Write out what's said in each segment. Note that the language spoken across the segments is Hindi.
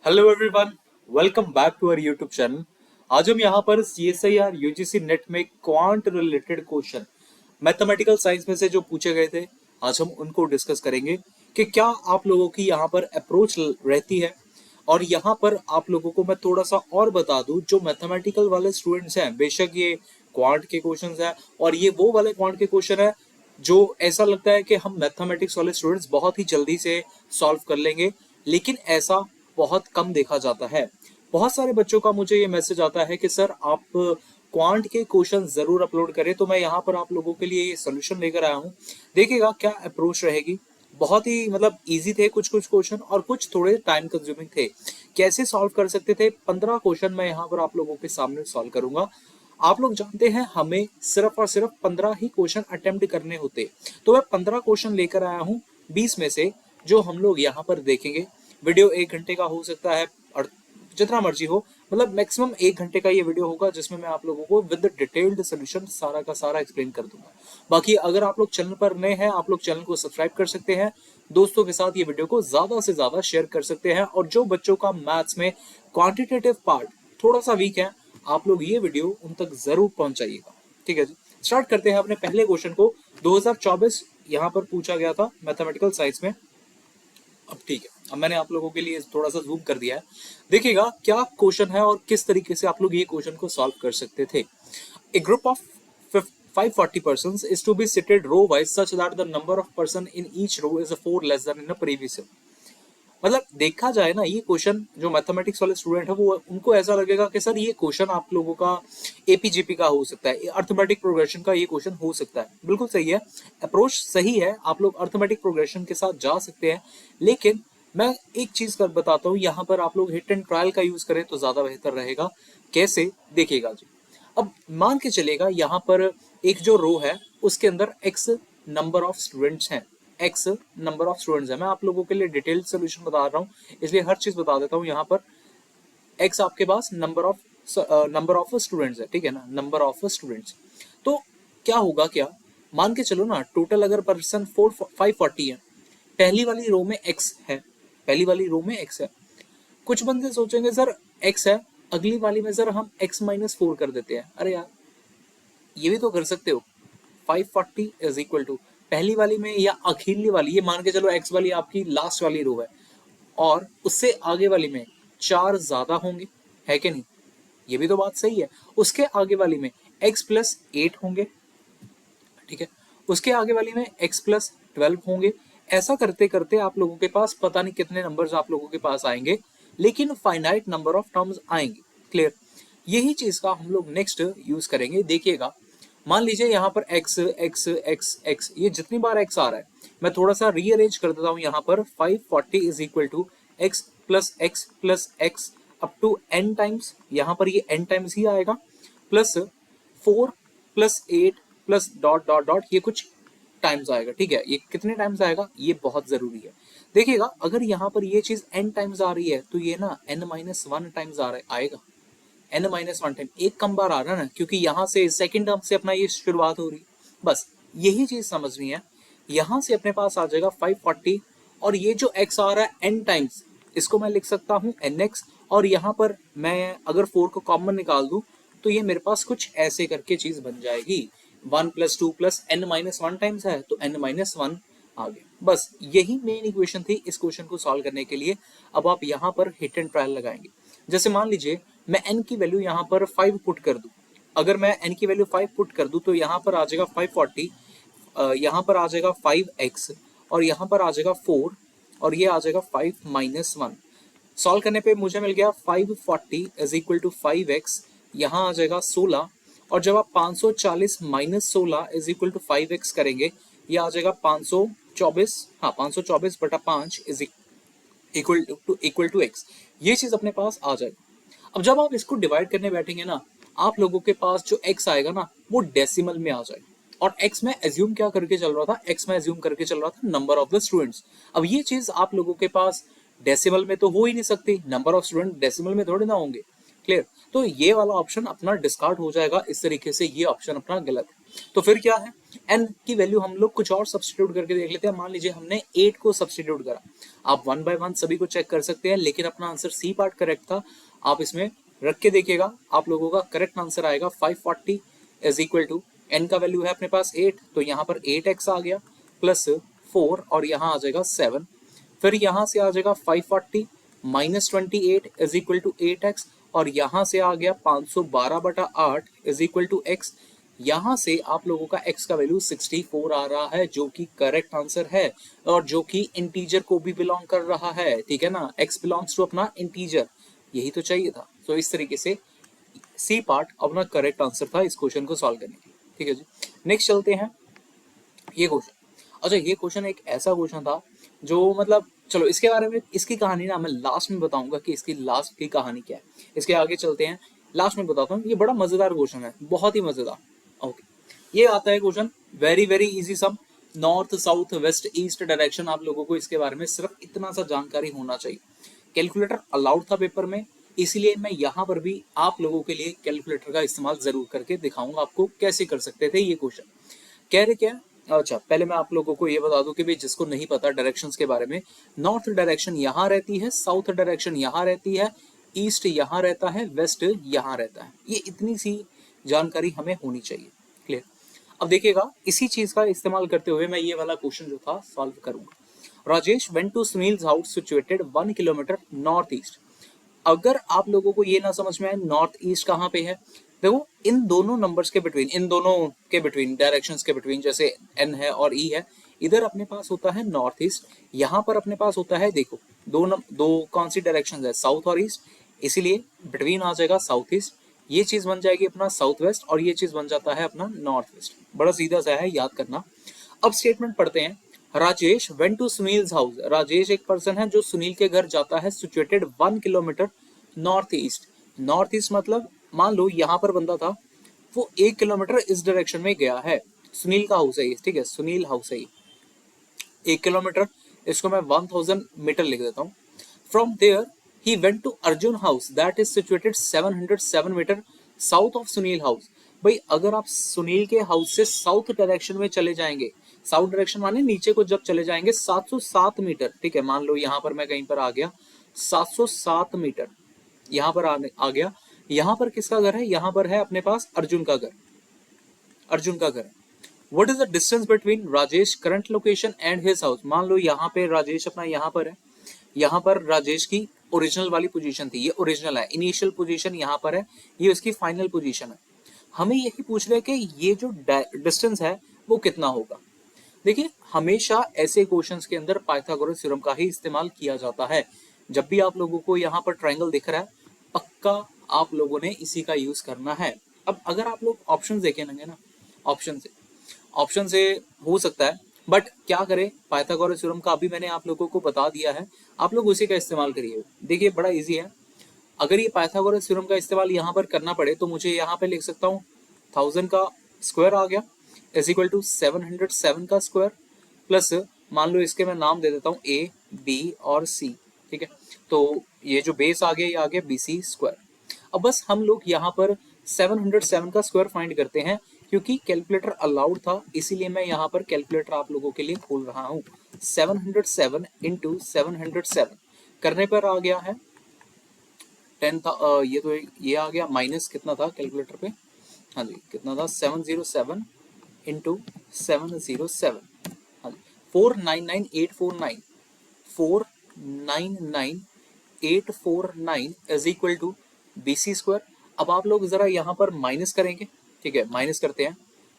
Hello everyone, welcome back to our YouTube channel. आज हम यहाँ पर CSIR UGC नेट में quant related question mathematical science में से जो पूछे गए थे, आज हम उनको डिस्कस करेंगे कि क्या आप लोगों की यहाँ पर अप्रोच रहती है। और यहाँ पर आप लोगों को मैं थोड़ा सा और बता दूं, जो मैथमेटिकल वाले स्टूडेंट्स हैं, बेशक ये क्वांट के क्वेश्चन है और ये वो वाले क्वांट के क्वेश्चन है जो ऐसा लगता है कि हम मैथमेटिक्स वाले स्टूडेंट्स बहुत ही जल्दी से सॉल्व कर लेंगे, लेकिन ऐसा बहुत कम देखा जाता है। बहुत सारे बच्चों का मुझे ये मैसेज आता है कि सर आप क्वांट के क्वेश्चन जरूर अपलोड करें, तो मैं यहाँ पर आप लोगों के लिए ये सोल्यूशन लेकर आया हूँ। देखिएगा क्या अप्रोच रहेगी। बहुत ही मतलब इजी थे कुछ कुछ क्वेश्चन और कुछ थोड़े टाइम कंज्यूमिंग थे। कैसे सॉल्व कर सकते थे, 15 क्वेश्चन मैं यहाँ पर आप लोगों के सामने सॉल्व करूंगा। आप लोग जानते हैं हमें सिर्फ और सिर्फ 15 ही क्वेश्चन अटेम्प्ट करने होते, तो मैं 15 क्वेश्चन लेकर आया हूँ 20 में से, जो हम लोग यहाँ पर देखेंगे। वीडियो 1 घंटे का हो सकता है और जितना मर्जी हो, मतलब मैक्सिमम 1 घंटे का ये वीडियो होगा, जिसमें मैं आप लोगों को विद डिटेल्ड सोल्यूशन सारा का सारा एक्सप्लेन कर दूंगा। बाकी अगर आप लोग चैनल पर नए हैं, आप लोग चैनल को सब्सक्राइब कर सकते हैं, दोस्तों के साथ ये वीडियो को ज्यादा से ज्यादा शेयर कर सकते हैं। और जो बच्चों का मैथ्स में क्वांटिटेटिव पार्ट थोड़ा सा वीक है, आप लोग ये वीडियो उन तक जरूर पहुंचाइएगा। ठीक है जी, स्टार्ट करते हैं अपने पहले क्वेश्चन को। 2024 यहाँ पर पूछा गया था मैथमेटिकल साइंस में। अब ठीक है, अब मैंने आप लोगों के लिए थोड़ा सा जूम कर दिया है। देखिएगा क्या क्वेश्चन है और किस तरीके से आप लोग ये क्वेश्चन को सॉल्व कर सकते थे। ए group of 540 persons is to be seated row wise such that the number of person in each row is 4 less than in a previous row। मतलब देखा जाए ना, ये क्वेश्चन जो मैथमेटिक्स वाले स्टूडेंट है वो उनको ऐसा लगेगा कि सर ये क्वेश्चन आप लोगों का एपीजीपी का हो सकता है, अर्थमेटिक प्रोग्रेशन का ये क्वेश्चन हो सकता है। बिल्कुल सही है, अप्रोच सही है, आप लोग अर्थमेटिक प्रोग्रेशन के साथ जा सकते हैं। लेकिन मैं एक चीज कर बताता हूँ, यहाँ पर आप लोग हिट एंड ट्रायल का यूज करें तो ज्यादा बेहतर रहेगा। कैसे, देखिएगा जी। अब मान के चलेगा यहाँ पर एक जो रो है उसके अंदर x नंबर ऑफ स्टूडेंट्स हैं, x नंबर ऑफ स्टूडेंट्स है। मैं आप लोगों के लिए डिटेल्ड सोल्यूशन बता रहा हूँ, इसलिए हर चीज बता देता हूँ। यहाँ पर x आपके पास नंबर ऑफ स्टूडेंट्स है, ठीक है ना, नंबर ऑफ स्टूडेंट्स। तो क्या होगा, क्या मान के चलो ना, टोटल अगर पर्सन 540 है, पहली वाली रो में x है, पहली वाली रो में x है। कुछ बंदे सोचेंगे सर x है, अगली वाली में सर हम x-4 कर देते हैं। अरे यार, ये भी तो कर सकते हो। 540 इज इक्वल टू पहली वाली में या अखीरली वाली, ये मान के चलो x वाली आपकी लास्ट वाली रो है, और उससे आगे वाली में 4 ज्यादा होंगे, है कि नहीं? ये भी तो बात सही है। उसके आगे वाली में x+8 होंगे, ठीक है। उसके आगे वाली में x+12 होंगे। ऐसा करते करते आप लोगों के पास पता नहीं कितने नंबर्स आप लोगों के पास आएंगे, लेकिन फाइनाइट नंबर ऑफ टर्म्स आएंगे। क्लियर? यही चीज का हम लोग नेक्स्ट यूज करेंगे। देखिएगा, मान लीजिए यहाँ पर x x x x, ये जितनी बार x आ रहा है, मैं थोड़ा सा रीअरेंज कर देता हूँ। यहाँ पर 540 is equal to x plus x up to n times, यहाँ पर ये n टाइम्स ही आएगा, plus 4 plus 8 plus dot dot dot, ये कुछ टाइम्स आएगा। ठीक है, ये कितने टाइम्स आएगा ये बहुत जरूरी है। देखिएगा, अगर यहाँ पर ये चीज n टाइम्स आ रही है तो ये ना n-1 टाइम्स आएगा। n-1 टाइम, एक कम बार आ रहा है ना, क्योंकि यहाँ से सेकंड टर्म से अपना ये शुरुआत हो रही है। बस यही चीज समझनी है। यहाँ से अपने पास आ जाएगा 540, और ये जो x आ रहा है n टाइम्स, इसको मैं लिख सकता हूँ nx, और यहाँ पर मैं अगर 4 को कॉमन निकाल दूं तो ये मेरे पास कुछ ऐसे करके चीज बन जाएगी। 1 + 2 + n-1 टाइम्स है तो n-1 आ गया। बस यही मेन इक्वेशन थी इस क्वेश्चन को सॉल्व करने के लिए। अब आप यहाँ पर हिट एंड ट्रायल लगाएंगे। जैसे मान लीजिए मैं n की वैल्यू यहाँ पर 5 पुट कर दूं, अगर मैं n की वैल्यू 5 पुट कर दूं तो यहाँ पर आ जाएगा 540, यहाँ पर आ जाएगा 5x, और यहाँ पर आ जाएगा 4, और ये आ जाएगा 5-1। सॉल्व करने पे मुझे मिल गया 540 इज इक्वल टू 5x, यहाँ आ जाएगा 16, और जब आप 540 - 16 इज इक्वल टू 5x करेंगे, ये आ जाएगा 524, हाँ 524/5 इज इक्वल टू x। ये चीज अपने पास आ जाएगी। अब जब आप इसको डिवाइड करने बैठेंगे ना, आप लोगों के पास जो x आएगा ना वो डेसिमल में आ जाएगा। और x में एज्यूम क्या करके चल रहा था, x में एज्यूम करके चल रहा था नंबर ऑफ द स्टूडेंट्स। अब ये चीज आप लोगों के पास डेसिमल में तो हो ही नहीं सकती, नंबर ऑफ स्टूडेंट डेसिमल में थोड़ी ना होंगे। क्लियर? तो ये वाला ऑप्शन अपना डिस्कार्ड हो जाएगा, इस तरीके से ये ऑप्शन अपना गलत है। तो फिर क्या है, n की वैल्यू हम लोग कुछ और सब्स्टिट्यूट करके देख लेते हैं। मान लीजिए हमने 8 को सब्स्टिट्यूट करा, आप 1 बाय 1 सभी को चेक कर सकते हैं, लेकिन अपना आंसर सी पार्ट करेक्ट था। आप इसमें रख के देखिएगा, आप लोगों का करेक्ट आंसर आएगा 540 इज इक्वल टू n का वैल्यू है अपने पास 8, तो यहाँ पर 8x आ गया प्लस 4 और यहाँ आ जाएगा 7, फिर यहाँ से आ जाएगा 540 minus 28 is equal to 8x, और यहाँ से आ गया 512/8 इज इक्वल टू x। यहाँ से आप लोगों का x का वैल्यू 64 आ रहा है, जो कि करेक्ट आंसर है और जो कि इंटीजर को भी बिलोंग कर रहा है, ठीक है ना, x बिलोंग्स टू अपना इंटीजर, यही तो चाहिए था। तो इस तरीके से सी पार्ट अपना करेक्ट आंसर था इस क्वेश्चन को सॉल्व करने के लिए, ठीक है जी। नेक्स्ट चलते हैं ये क्वेश्चन। अच्छा, ये क्वेश्चन एक ऐसा क्वेश्चन था जो मतलब, चलो इसके बारे में, इसकी कहानी ना मैं लास्ट में बताऊंगा कि इसकी लास्ट की कहानी क्या है, इसके आगे चलते हैं, लास्ट में बताता हूँ। ये बड़ा मजेदार क्वेश्चन है, बहुत ही मजेदार। ओके, ये आता है question, very very easy sum, north south west east direction. आप लोगों को इसके बारे में सिर्फ इतना सा जानकारी होना चाहिए। कैलकुलेटर अलाउड था पेपर में, इसीलिए मैं यहाँ पर भी आप लोगों के लिए कैलकुलेटर का इस्तेमाल जरूर करके दिखाऊंगा आपको कैसे कर सकते थे ये क्वेश्चन। कह रहे क्या, अच्छा पहले मैं आप लोगों को ये बता दूं कि भाई जिसको नहीं पता डायरेक्शंस के बारे में, नॉर्थ डायरेक्शन यहाँ रहती है, साउथ डायरेक्शन यहाँ रहती है, ईस्ट यहाँ रहता है, वेस्ट यहाँ रहता है। ये इतनी सी जानकारी हमें होनी चाहिए, क्लियर। अब देखिएगा, इसी चीज का इस्तेमाल करते हुए मैं ये वाला क्वेश्चन जो था सॉल्व करूंगा। Rajesh went to Sunil's house situated 1 kilometre north east. अगर आप लोगों को ये ना समझ में आए नॉर्थ ईस्ट कहाँ पे है, देखो इन दोनों नंबर्स के बिटवीन, इन दोनों के बिटवीन, डायरेक्शंस के बिटवीन, जैसे एन है और ई है, इधर अपने पास होता है नॉर्थ ईस्ट, यहाँ पर अपने पास होता है, देखो दो कौन सी डायरेक्शंस है, साउथ और ईस्ट, इसीलिए बिटवीन आ जाएगा साउथ ईस्ट, ये चीज बन जाएगी अपना साउथ वेस्ट, और ये चीज बन जाता है अपना नॉर्थ वेस्ट। बड़ा सीधा सा है, याद करना। अब स्टेटमेंट पढ़ते हैं। Rajesh went to Sunil's house, Rajesh एक पर्सन है जो सुनील के घर जाता है, situated 1 kilometre north east. North east मतलब मान लो यहाँ पर बंदा था, वो 1 किलोमीटर इस डायरेक्शन में गया है, सुनील का हाउस है ये, ठीक है, सुनील हाउस है ये 1 किलोमीटर, इसको मैं 1000 मीटर लिख देता हूँ। From there he went to Arjun house that is situated 707 metre south of Sunil house. भाई अगर आप सुनील के हाउस से साउथ डायरेक्शन में चले जाएंगे, साउथ डायरेक्शन माने नीचे को जब चले जाएंगे 707 मीटर, ठीक है, मान लो यहाँ पर मैं कहीं पर आ गया 707 मीटर, यहाँ पर आ गया, यहाँ पर किसका घर है, यहाँ पर है अपने पास अर्जुन का घर, अर्जुन का घर। What is the distance between Rajesh current location and his house. मान लो यहाँ पे राजेश अपना यहाँ पर है, यहाँ पर राजेश की ओरिजिनल वाली पोजीशन थी, ये ओरिजिनल है, इनिशियल पोजीशन यहाँ पर है, ये उसकी फाइनल पोजीशन है। हमें यही पूछ रहे कि ये जो डिस्टेंस है वो कितना होगा। देखिए हमेशा ऐसे क्वेश्चंस के अंदर पाइथागोरस थ्योरम का ही इस्तेमाल किया जाता है। जब भी आप लोगों को यहाँ पर ट्रायंगल दिख रहा है, पक्का आप लोगों ने इसी का यूज करना है। अब अगर आप लोग ऑप्शन देखेंगे ना, ऑप्शन से हो सकता है, बट क्या करें, पाइथागोरस थ्योरम का अभी मैंने आप लोगों को बता दिया है, आप लोग उसी का इस्तेमाल करिए। देखिए बड़ा इजी है, अगर ये पाइथागोरस थ्योरम का इस्तेमाल यहाँ पर करना पड़े तो मुझे यहाँ पे लिख सकता हूँ 1000 का स्क्वायर आ गया इज इक्वल टू 707 का स्क्वायर, प्लस मान लो इसके मैं नाम दे देता हूँ ए बी और सी, ठीक है, तो ये जो बेस आ गया ये आ गया बी सी स्क्वायर। अब बस हम लोग यहाँ पर 707 का स्क्वायर फाइंड करते हैं, क्योंकि कैलकुलेटर अलाउड था इसीलिए मैं यहाँ पर कैलकुलेटर आप लोगों के लिए खोल रहा हूँ। 707 इंटू 707 करने पर आ गया है 10 था, ये तो ये आ गया माइनस कितना था कैलकुलेटर पे, हाँ जी कितना था 707 इंटू 707, हाँ जी 499849, 499849 is equal to BC square. अब आप लोग जरा यहाँ पर माइनस करेंगे, ठीक है, माइनस करते हैं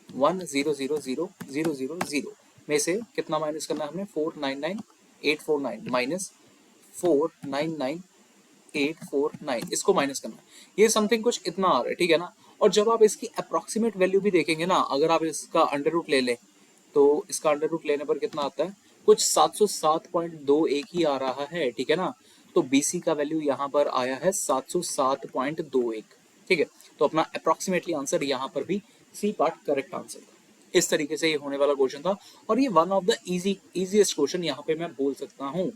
1000000 में से कितना माइनस करना है हमने 499849 माइनस 499849, इसको माइनस करना है, ये समथिंग कुछ इतना आ रहा है, ठीक है ना। और जब आप इसकी अप्रोक्सीमेट वैल्यू भी देखेंगे ना, अगर आप इसका अंडर रूट ले लें तो इसका अंडर रूट लेने पर कितना आता है, कुछ 707.21 ही आ रहा है, ठीक है ना। तो BC का वैल्यू यहाँ पर आया है 707.21, ठीक है, तो अपना अप्रोक्सीमेटली आंसर यहाँ पर भी सी पार्ट करेक्ट आंसर था। इस तरीके से ये होने वाला क्वेश्चन था, और ये one of the easiest question यहाँ पे मैं बोल सकता हूँ।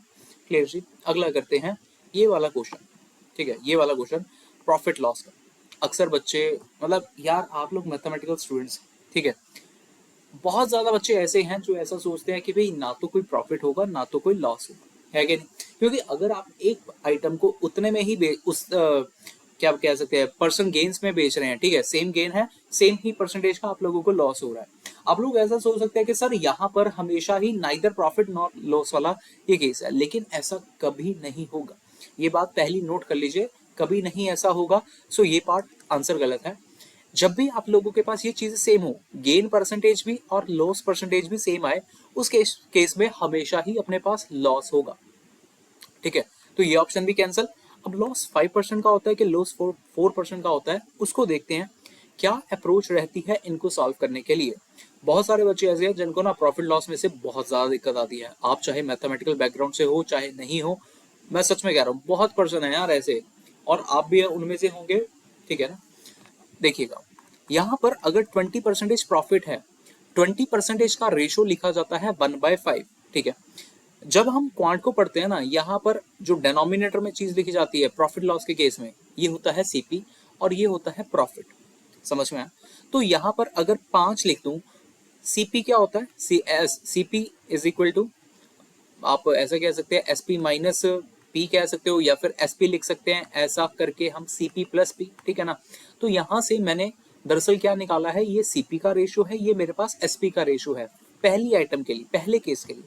क्लियर जी। अगला करते हैं ये वाला क्वेश्चन, ठीक है, ये वाला क्वेश्चन प्रॉफिट लॉस का। अक्सर बच्चे, मतलब यार आप लोग मैथमेटिकल स्टूडेंट्स, ठीक है। बहुत ज्यादा बच्चे ऐसे हैं जो ऐसा सोचते हैं कि भाई ना तो कोई प्रॉफिट होगा ना तो कोई लॉस होगा, है कि नहीं? क्योंकि अगर आप एक आइटम को उतने में ही क्या कह सकते हैं परसेंट गेन्स में बेच रहे हैं, ठीक है, सेम गेन है, सेम ही परसेंटेज का आप लोगों को लॉस हो रहा है। आप लोग ऐसा सोच सकते हैं कि सर यहाँ पर हमेशा ही नाइदर प्रॉफिट नॉट लॉस वाला ये केस है, लेकिन ऐसा कभी नहीं होगा। ये बात पहली नोट कर लीजिए, कभी नहीं ऐसा होगा। सो ये पार्ट आंसर गलत है। जब भी आप लोगों के पास ये चीजें सेम हो, गेन परसेंटेज भी और लॉस परसेंटेज भी सेम आए, उस केस में हमेशा ही अपने पास लॉस होगा, ठीक है। तो ये ऑप्शन भी कैंसिल। अब लॉस 5% का होता है कि लॉस 4% का होता है, उसको देखते हैं क्या अप्रोच रहती है इनको सॉल्व करने के लिए। बहुत सारे बच्चे ऐसे हैं जिनको ना प्रॉफिट लॉस में से बहुत ज्यादा दिक्कत आती है। आप चाहे मैथमेटिकल बैकग्राउंड से हो चाहे नहीं हो, मैं सच में कह रहा हूँ, बहुत पर्सन है यार ऐसे, और आप भी उनमें से होंगे, ठीक है ना। देखिएगा, यहाँ पर अगर 20% प्रॉफिट है, 20% का रेशो लिखा जाता है 1/5, ठीक है। जब हम क्वांट को पढ़ते हैं ना, यहाँ पर जो डेनोमिनेटर में चीज लिखी जाती है प्रॉफिट लॉस के केस में, ये होता है सीपी और ये होता है प्रॉफिट। समझ में आया? तो यहाँ पर अगर 5 लिख दूं, सीपी क्या होता है, सीपी इज इक्वल टू, आप ऐसा कह सकते हैं एसपी माइनस पी कह सकते हो, या फिर एसपी लिख सकते हैं, ऐसा करके हम सीपी प्लस पी, ठीक है ना। तो यहां से मैंने दरअसल क्या निकाला है, ये सीपी का रेशो है, ये मेरे पास एसपी का रेशो है, पहली आइटम के लिए, पहले केस के लिए।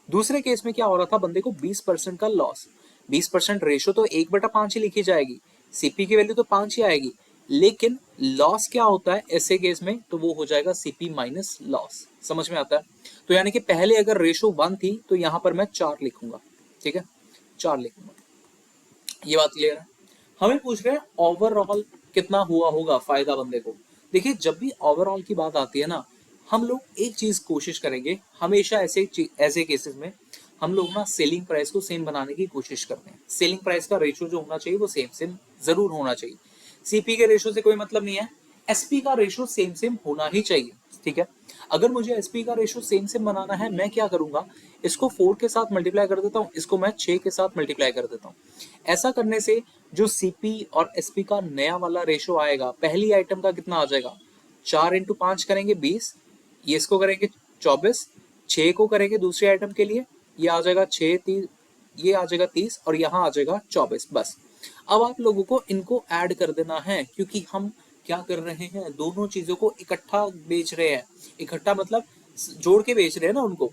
दूसरे केस में क्या हो रहा था, बंदे को 20% का लॉस, 20% रेशो तो 1/5 ही लिखी जाएगी, सीपी की वैल्यू तो 5 ही आएगी, लेकिन लॉस क्या होता है ऐसे केस में, तो वो हो जाएगा सीपी माइनस लॉस। समझ में आता है? तो यानी कि पहले अगर रेशो 1 थी तो यहां पर मैं 4 लिखूंगा, ठीक है, 4 लिखूंगा। ये बात क्लियर है? हमें पूछ रहे हैं ओवरऑल कितना हुआ होगा फायदा बंदे को। देखिए, जब भी ओवरऑल की बात आती है ना, हम लोग एक चीज कोशिश करेंगे हमेशा, ऐसे केसेस में हम लोग ना सेलिंग प्राइस को सेम बनाने की कोशिश करते हैं। सेलिंग प्राइस का रेशियो जो होना चाहिए वो सेम सेम जरूर होना चाहिए। सीपी के रेशियो से कोई मतलब नहीं है, एसपी का रेशियो सेम सेम होना ही चाहिए, ठीक है। अगर मुझे एसपी का रेशियो सेम सेम बनाना है, मैं क्या करूंगा, इसको 4 के साथ मल्टीप्लाई कर देता हूं, इसको मैं 6 के साथ मल्टीप्लाई कर देता हूं। ऐसा करने से जो सीपी और एसपी का नया वाला रेशियो आएगा, पहली आइटम का कितना आ जाएगा, 4 इंटू 5 करेंगे 20, ये इसको करेंगे 24, 6 को करेंगे दूसरी आइटम के लिए, ये आ जाएगा 6 30, ये आ जाएगा 30 और यहाँ आ जाएगा 24, बस। अब आप लोगों को इनको ऐड कर देना है, क्योंकि हम क्या कर रहे हैं, दोनों चीजों को इकट्ठा बेच रहे हैं। इकट्ठा मतलब जोड़ के बेच रहे हैं ना उनको।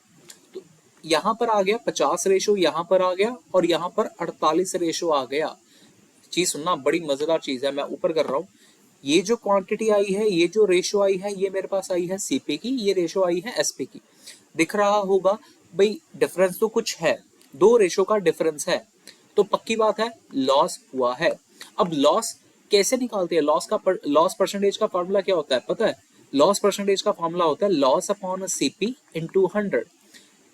तो यहाँ पर आ गया 50 रेशो, यहाँ पर आ गया, और यहाँ पर 48 रेशो आ गया। चीज सुनना, बड़ी मजेदार चीज है, मैं ऊपर कर रहा हूँ। ये जो क्वांटिटी आई है, ये जो रेशो आई है, ये मेरे पास आई है सीपी की, ये रेशो आई है एसपी की। दिख रहा होगा भाई, डिफरेंस तो कुछ है, दो रेशो का डिफरेंस है, तो पक्की बात है लॉस हुआ है। अब लॉस कैसे निकालते हैं, लॉस परसेंटेज का फॉर्मूला क्या होता है पता है? लॉस परसेंटेज का फॉर्मूला होता है लॉस अपॉन सीपी इंटू 100।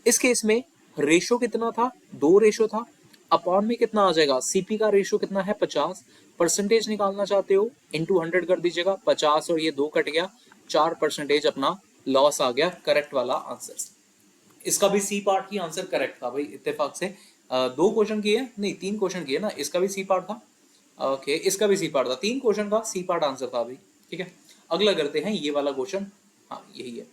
इस केस में रेशो कितना था, 2 रेशो था, अपॉन में कितना आ जाएगा, सीपी का रेशो कितना है 50, परसेंटेज निकालना चाहते हो इंटू 100 कर दीजिएगा, 50 और ये 2 कट गया, 4% अपना लॉस आ गया, करेक्ट वाला आंसर। इसका भी सी पार्ट ही आंसर करेक्ट था भाई, इत्तेफाक से। 2 क्वेश्चन किए, नहीं 3 क्वेश्चन किए ना, इसका भी सी पार्ट था, ओके, इसका भी सी पार्ट था, 3 क्वेश्चन का सी पार्ट आंसर था भाई, ठीक है। अगला करते हैं ये वाला क्वेश्चन, हाँ यही है।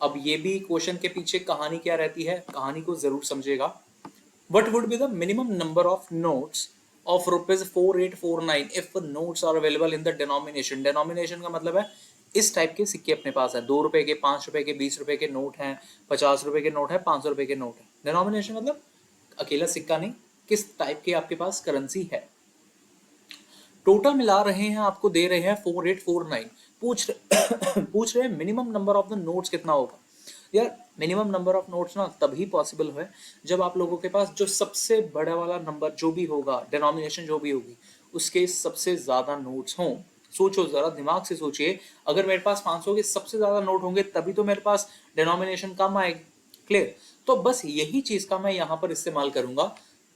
अब ये भी क्वेश्चन के पीछे कहानी क्या रहती है, कहानी को जरूर समझेगा। What would be the minimum number of notes of ₹4849 if notes are available in the denomination? Denomination का मतलब है इस टाइप के सिक्के अपने पास है, 2 रुपए के, 5 रुपए के, 20 रुपए के नोट हैं, 50 रुपए के नोट है, 500 रुपए के नोट है। डिनोमिनेशन मतलब अकेला सिक्का नहीं, किस टाइप के आपके पास करेंसी है। टोटल मिला रहे हैं, आपको दे रहे हैं 4849, पूछ रहे हैं minimum number of the notes कितना होगा। यार मिनिमम नंबर ऑफ नोट्स ना तभी पॉसिबल है जब आप लोगों के पास जो सबसे बड़ा वाला नंबर जो भी होगा, डिनोमिनेशन जो भी होगी, उसके सबसे ज्यादा नोट्स हों। सोचो जरा, दिमाग से सोचिए, अगर मेरे पास 500 के सबसे ज्यादा नोट होंगे तभी तो मेरे पास डिनोमिनेशन कम आएगी। क्लियर? तो बस यही चीज का मैं यहाँ पर इस्तेमाल करूंगा,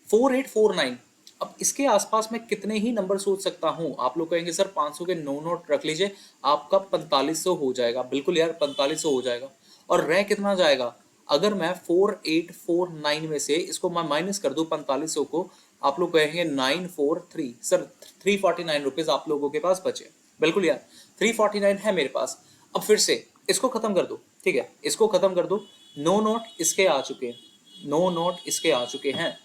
4849। अब इसके आसपास मैं कितने ही नंबर सोच सकता हूं। आप लोग कहेंगे सर 500 के 9 नोट रख लीजिए, आपका 4500 हो जाएगा। बिल्कुल यार 4500 हो जाएगा। और रह कितना जाएगा, अगर मैं 4849 में से इसको मैं माइनस कर दूं 4500 को, आप लोग कहेंगे 943, सर 349 रुपीज आप लोगों के पास बचे। बिल्कुल यार 349 है मेरे पास। अब फिर से इसको खत्म कर दो, ठीक है, इसको खत्म कर दो। नो नोट इसके आ चुके हैं, नो नोट इसके आ चुके हैं।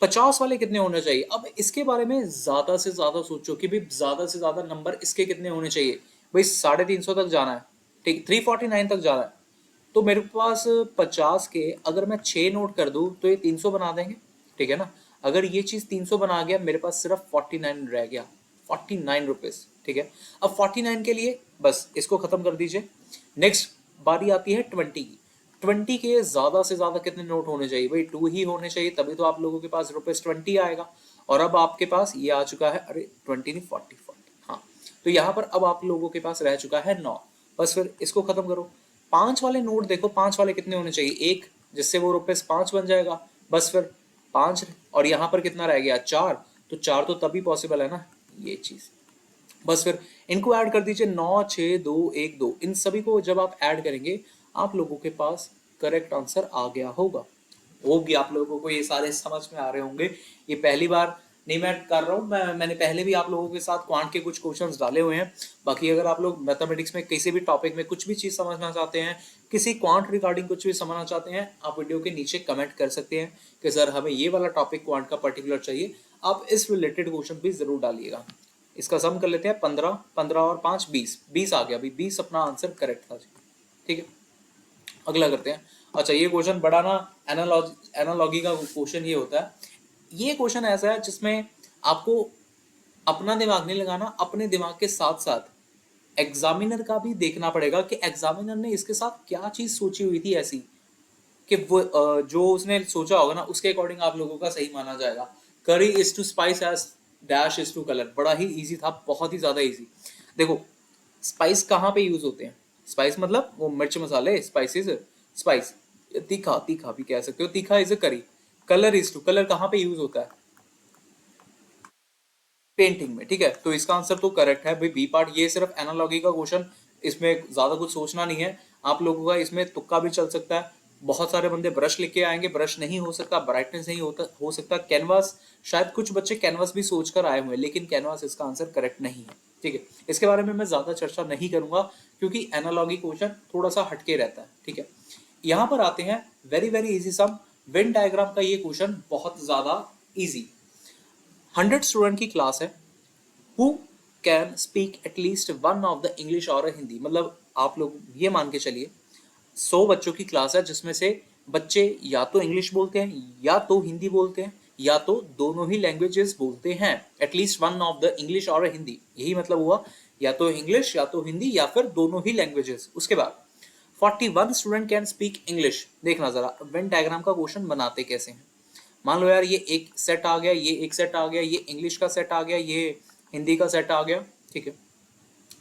50 वाले कितने होने चाहिए? अब इसके बारे में ज्यादा से ज्यादा सोचो कि भाई ज्यादा से ज्यादा नंबर इसके कितने होने चाहिए। भाई 350 तक जाना है, ठीक, 349 तक जाना है। तो मेरे पास 50 के अगर मैं 6 नोट कर दूं तो ये 300 बना देंगे, ठीक है ना। अगर ये चीज 300 बना गया, मेरे पास सिर्फ 49 रह गया, 49 रुपीज, ठीक है। अब 49 के लिए बस इसको खत्म कर दीजिए। नेक्स्ट बारी आती है 20 की। 20 के ज्यादा से ज्यादा कितने नोट होने चाहिए? भाई 2 ही होने चाहिए, तभी तो आप लोगों के पास ₹20 आएगा। और अब आपके पास ये आ चुका है, अरे 20 नहीं, 40, हाँ। तो यहाँ पर अब आप लोगों के पास रह चुका है 9। बस फिर इसको खत्म करो। 5 वाले नोट देखो, 5 वाले कितने होने चाहिए? एक, जिससे वो ₹5 बन जाएगा। बस फिर 5, और यहाँ पर कितना रह गया? 4। तो 4 तो तभी पॉसिबल है ना, ये चीज। बस फिर इनको ऐड कर दीजिए, 9, 6, 2, 1, 2। इन सभी को जब आप ऐड करेंगे, आप लोगों के पास करेक्ट आंसर आ गया होगा। वो भी आप लोगों को ये सारे समझ में आ रहे होंगे। ये पहली बार नहीं मैं कर रहा हूँ, मैंने पहले भी आप लोगों के साथ क्वांट के कुछ क्वेश्चंस डाले हुए हैं। बाकी अगर आप लोग मैथमेटिक्स में किसी भी टॉपिक में कुछ भी चीज समझना चाहते हैं, किसी क्वांट रिगार्डिंग कुछ भी समझना चाहते हैं, आप वीडियो के नीचे कमेंट कर सकते हैं कि सर हमें ये वाला टॉपिक क्वांट का पर्टिकुलर चाहिए। आप इस रिलेटेड क्वेश्चन भी जरूर डालिएगा। इसका सम कर लेते हैं, 15, 15 और 5, 20, 20 आ गया। अभी 20 अपना आंसर करेक्ट था जी, ठीक है। अगला करते हैं। अच्छा, ये क्वेश्चन बड़ा ना एनालॉगी का क्वेश्चन ये होता है। ये क्वेश्चन ऐसा है जिसमें आपको अपना दिमाग नहीं लगाना, अपने दिमाग के साथ साथ एग्जामिनर का भी देखना पड़ेगा कि एग्जामिनर ने इसके साथ क्या चीज सोची हुई थी ऐसी कि वो जो उसने सोचा होगा ना, उसके अकॉर्डिंग आप लोगों का सही माना जाएगा। Curry is to spice as dash is to colour, बड़ा ही इजी था, बहुत ही ज्यादा इजी। देखो, स्पाइस कहाँ पे यूज होते हैं? स्पाइस मतलब वो मिर्च मसाले, स्पाइसेस, स्पाइस। तीखा, तीखा भी कह सकते हो, तीखा इज अ करी। कलर इज टू, कलर कहाँ पे यूज होता है? पेंटिंग में, ठीक है। तो इसका आंसर तो करेक्ट है भाई, बी पार्ट। ये सिर्फ एनालॉगी का क्वेश्चन, इसमें ज्यादा कुछ सोचना नहीं है आप लोगों का। इसमें तुक्का भी चल सकता है। बहुत सारे बंदे ब्रश लेके आएंगे, ब्रश नहीं हो सकता, ब्राइटनेस नहीं होता, हो सकता कैनवास। शायद कुछ बच्चे कैनवास भी सोच कर आए हुए हैं, लेकिन कैनवास इसका आंसर करेक्ट नहीं है, ठीक है। इसके बारे में मैं ज्यादा चर्चा नहीं करूंगा, क्योंकि एनालॉगी क्वेश्चन थोड़ा सा हटके रहता है, ठीक है। यहाँ पर आते हैं, वेरी वेरी इजी सम। वेन डायग्राम का ये क्वेश्चन बहुत ज्यादा इजी। 100 स्टूडेंट की क्लास है। Who can speak at least one of the English और हिंदी, मतलब आप लोग ये मान के चलिए 100 बच्चों की क्लास है, जिसमें से बच्चे या तो इंग्लिश बोलते हैं, या तो हिंदी बोलते हैं, या तो दोनों ही लैंग्वेजेस बोलते हैं। At least one of the English और हिंदी, यही मतलब हुआ, या तो इंग्लिश, या तो हिंदी, या फिर दोनों ही लैंग्वेजेस। उसके बाद 41 स्टूडेंट कैन स्पीक इंग्लिश। देखना जरा वेन डायग्राम का क्वेश्चन बनाते कैसे हैं। मान लो यार, ये एक सेट आ गया, ये एक सेट आ गया, ये इंग्लिश का सेट आ गया, ये हिंदी का सेट आ गया, ठीक है।